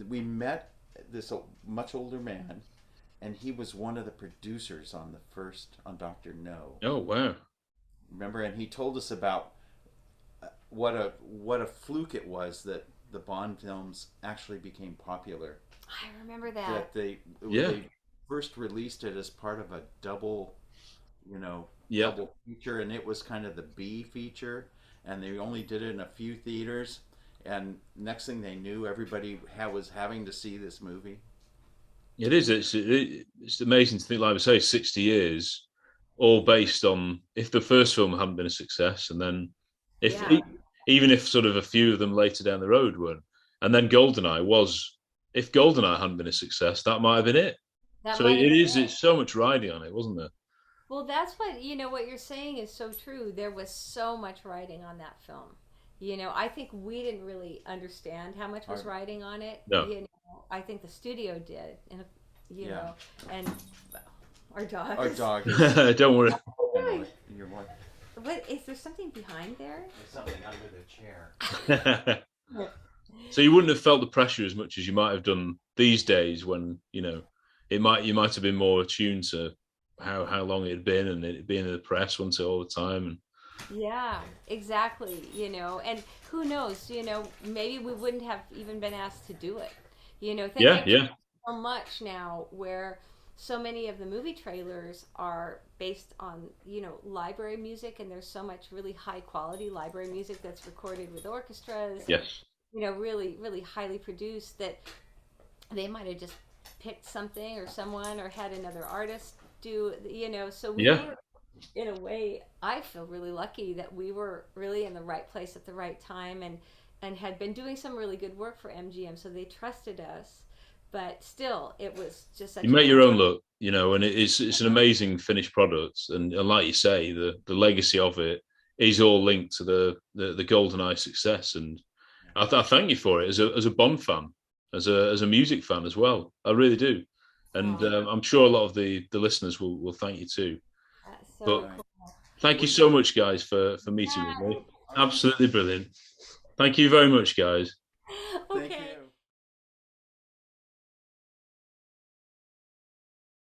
Speaker 2: We met this much older man, and he was one of the producers on Dr. No.
Speaker 1: Oh wow!
Speaker 2: Remember, and he told us about what a fluke it was that the Bond films actually became popular.
Speaker 3: I remember that.
Speaker 2: They first released it as part of a double feature, and it was kind of the B feature, and they only did it in a few theaters. And next thing they knew, everybody was having to see this movie.
Speaker 1: It is. It's amazing to think, like I say, 60 years, all based on if the first film hadn't been a success, and then even if sort of a few of them later down the road weren't, and then GoldenEye was. If GoldenEye hadn't been a success, that might have been it. It's so much riding on it, wasn't there?
Speaker 3: Well, that's what you're saying is so true. There was so much riding on that film. I think we didn't really understand how much was riding on it.
Speaker 1: No.
Speaker 3: I think the studio did, and and our dog.
Speaker 2: Our dog.
Speaker 1: Don't worry.
Speaker 2: Your wife.
Speaker 3: What is there something behind there?
Speaker 2: There's something under the chair.
Speaker 1: So you wouldn't have felt the pressure as much as you might have done these days, when you might have been more attuned to how long it had been, and it being in the press once all the time. And
Speaker 3: Yeah, exactly. And who knows, maybe we wouldn't have even been asked to do it. Things
Speaker 1: Yeah,
Speaker 3: have changed
Speaker 1: yeah,
Speaker 3: so much now where so many of the movie trailers are based on, library music, and there's so much really high quality library music that's recorded with orchestras and,
Speaker 1: yes,
Speaker 3: really, really highly produced, that they might have just picked something or someone or had another artist do, so we
Speaker 1: yeah.
Speaker 3: were, in a way, I feel really lucky that we were really in the right place at the right time, and had been doing some really good work for MGM, so they trusted us. But still, it was just
Speaker 1: You
Speaker 3: such a
Speaker 1: make
Speaker 3: great.
Speaker 1: your own look, and it's an amazing finished product. And like you say, the legacy of it is all linked to the GoldenEye success. And I thank you for it as a Bond fan, as a music fan as well. I really do. And
Speaker 3: Oh,
Speaker 1: I'm sure a lot of the listeners will thank you too.
Speaker 3: that's
Speaker 1: But
Speaker 3: so
Speaker 2: Right.
Speaker 3: cool.
Speaker 1: thank you
Speaker 2: Well,
Speaker 1: so much, guys, for meeting with
Speaker 3: Yeah.
Speaker 1: me. Absolutely brilliant. Thank you very much, guys.
Speaker 2: thank you.
Speaker 3: Okay.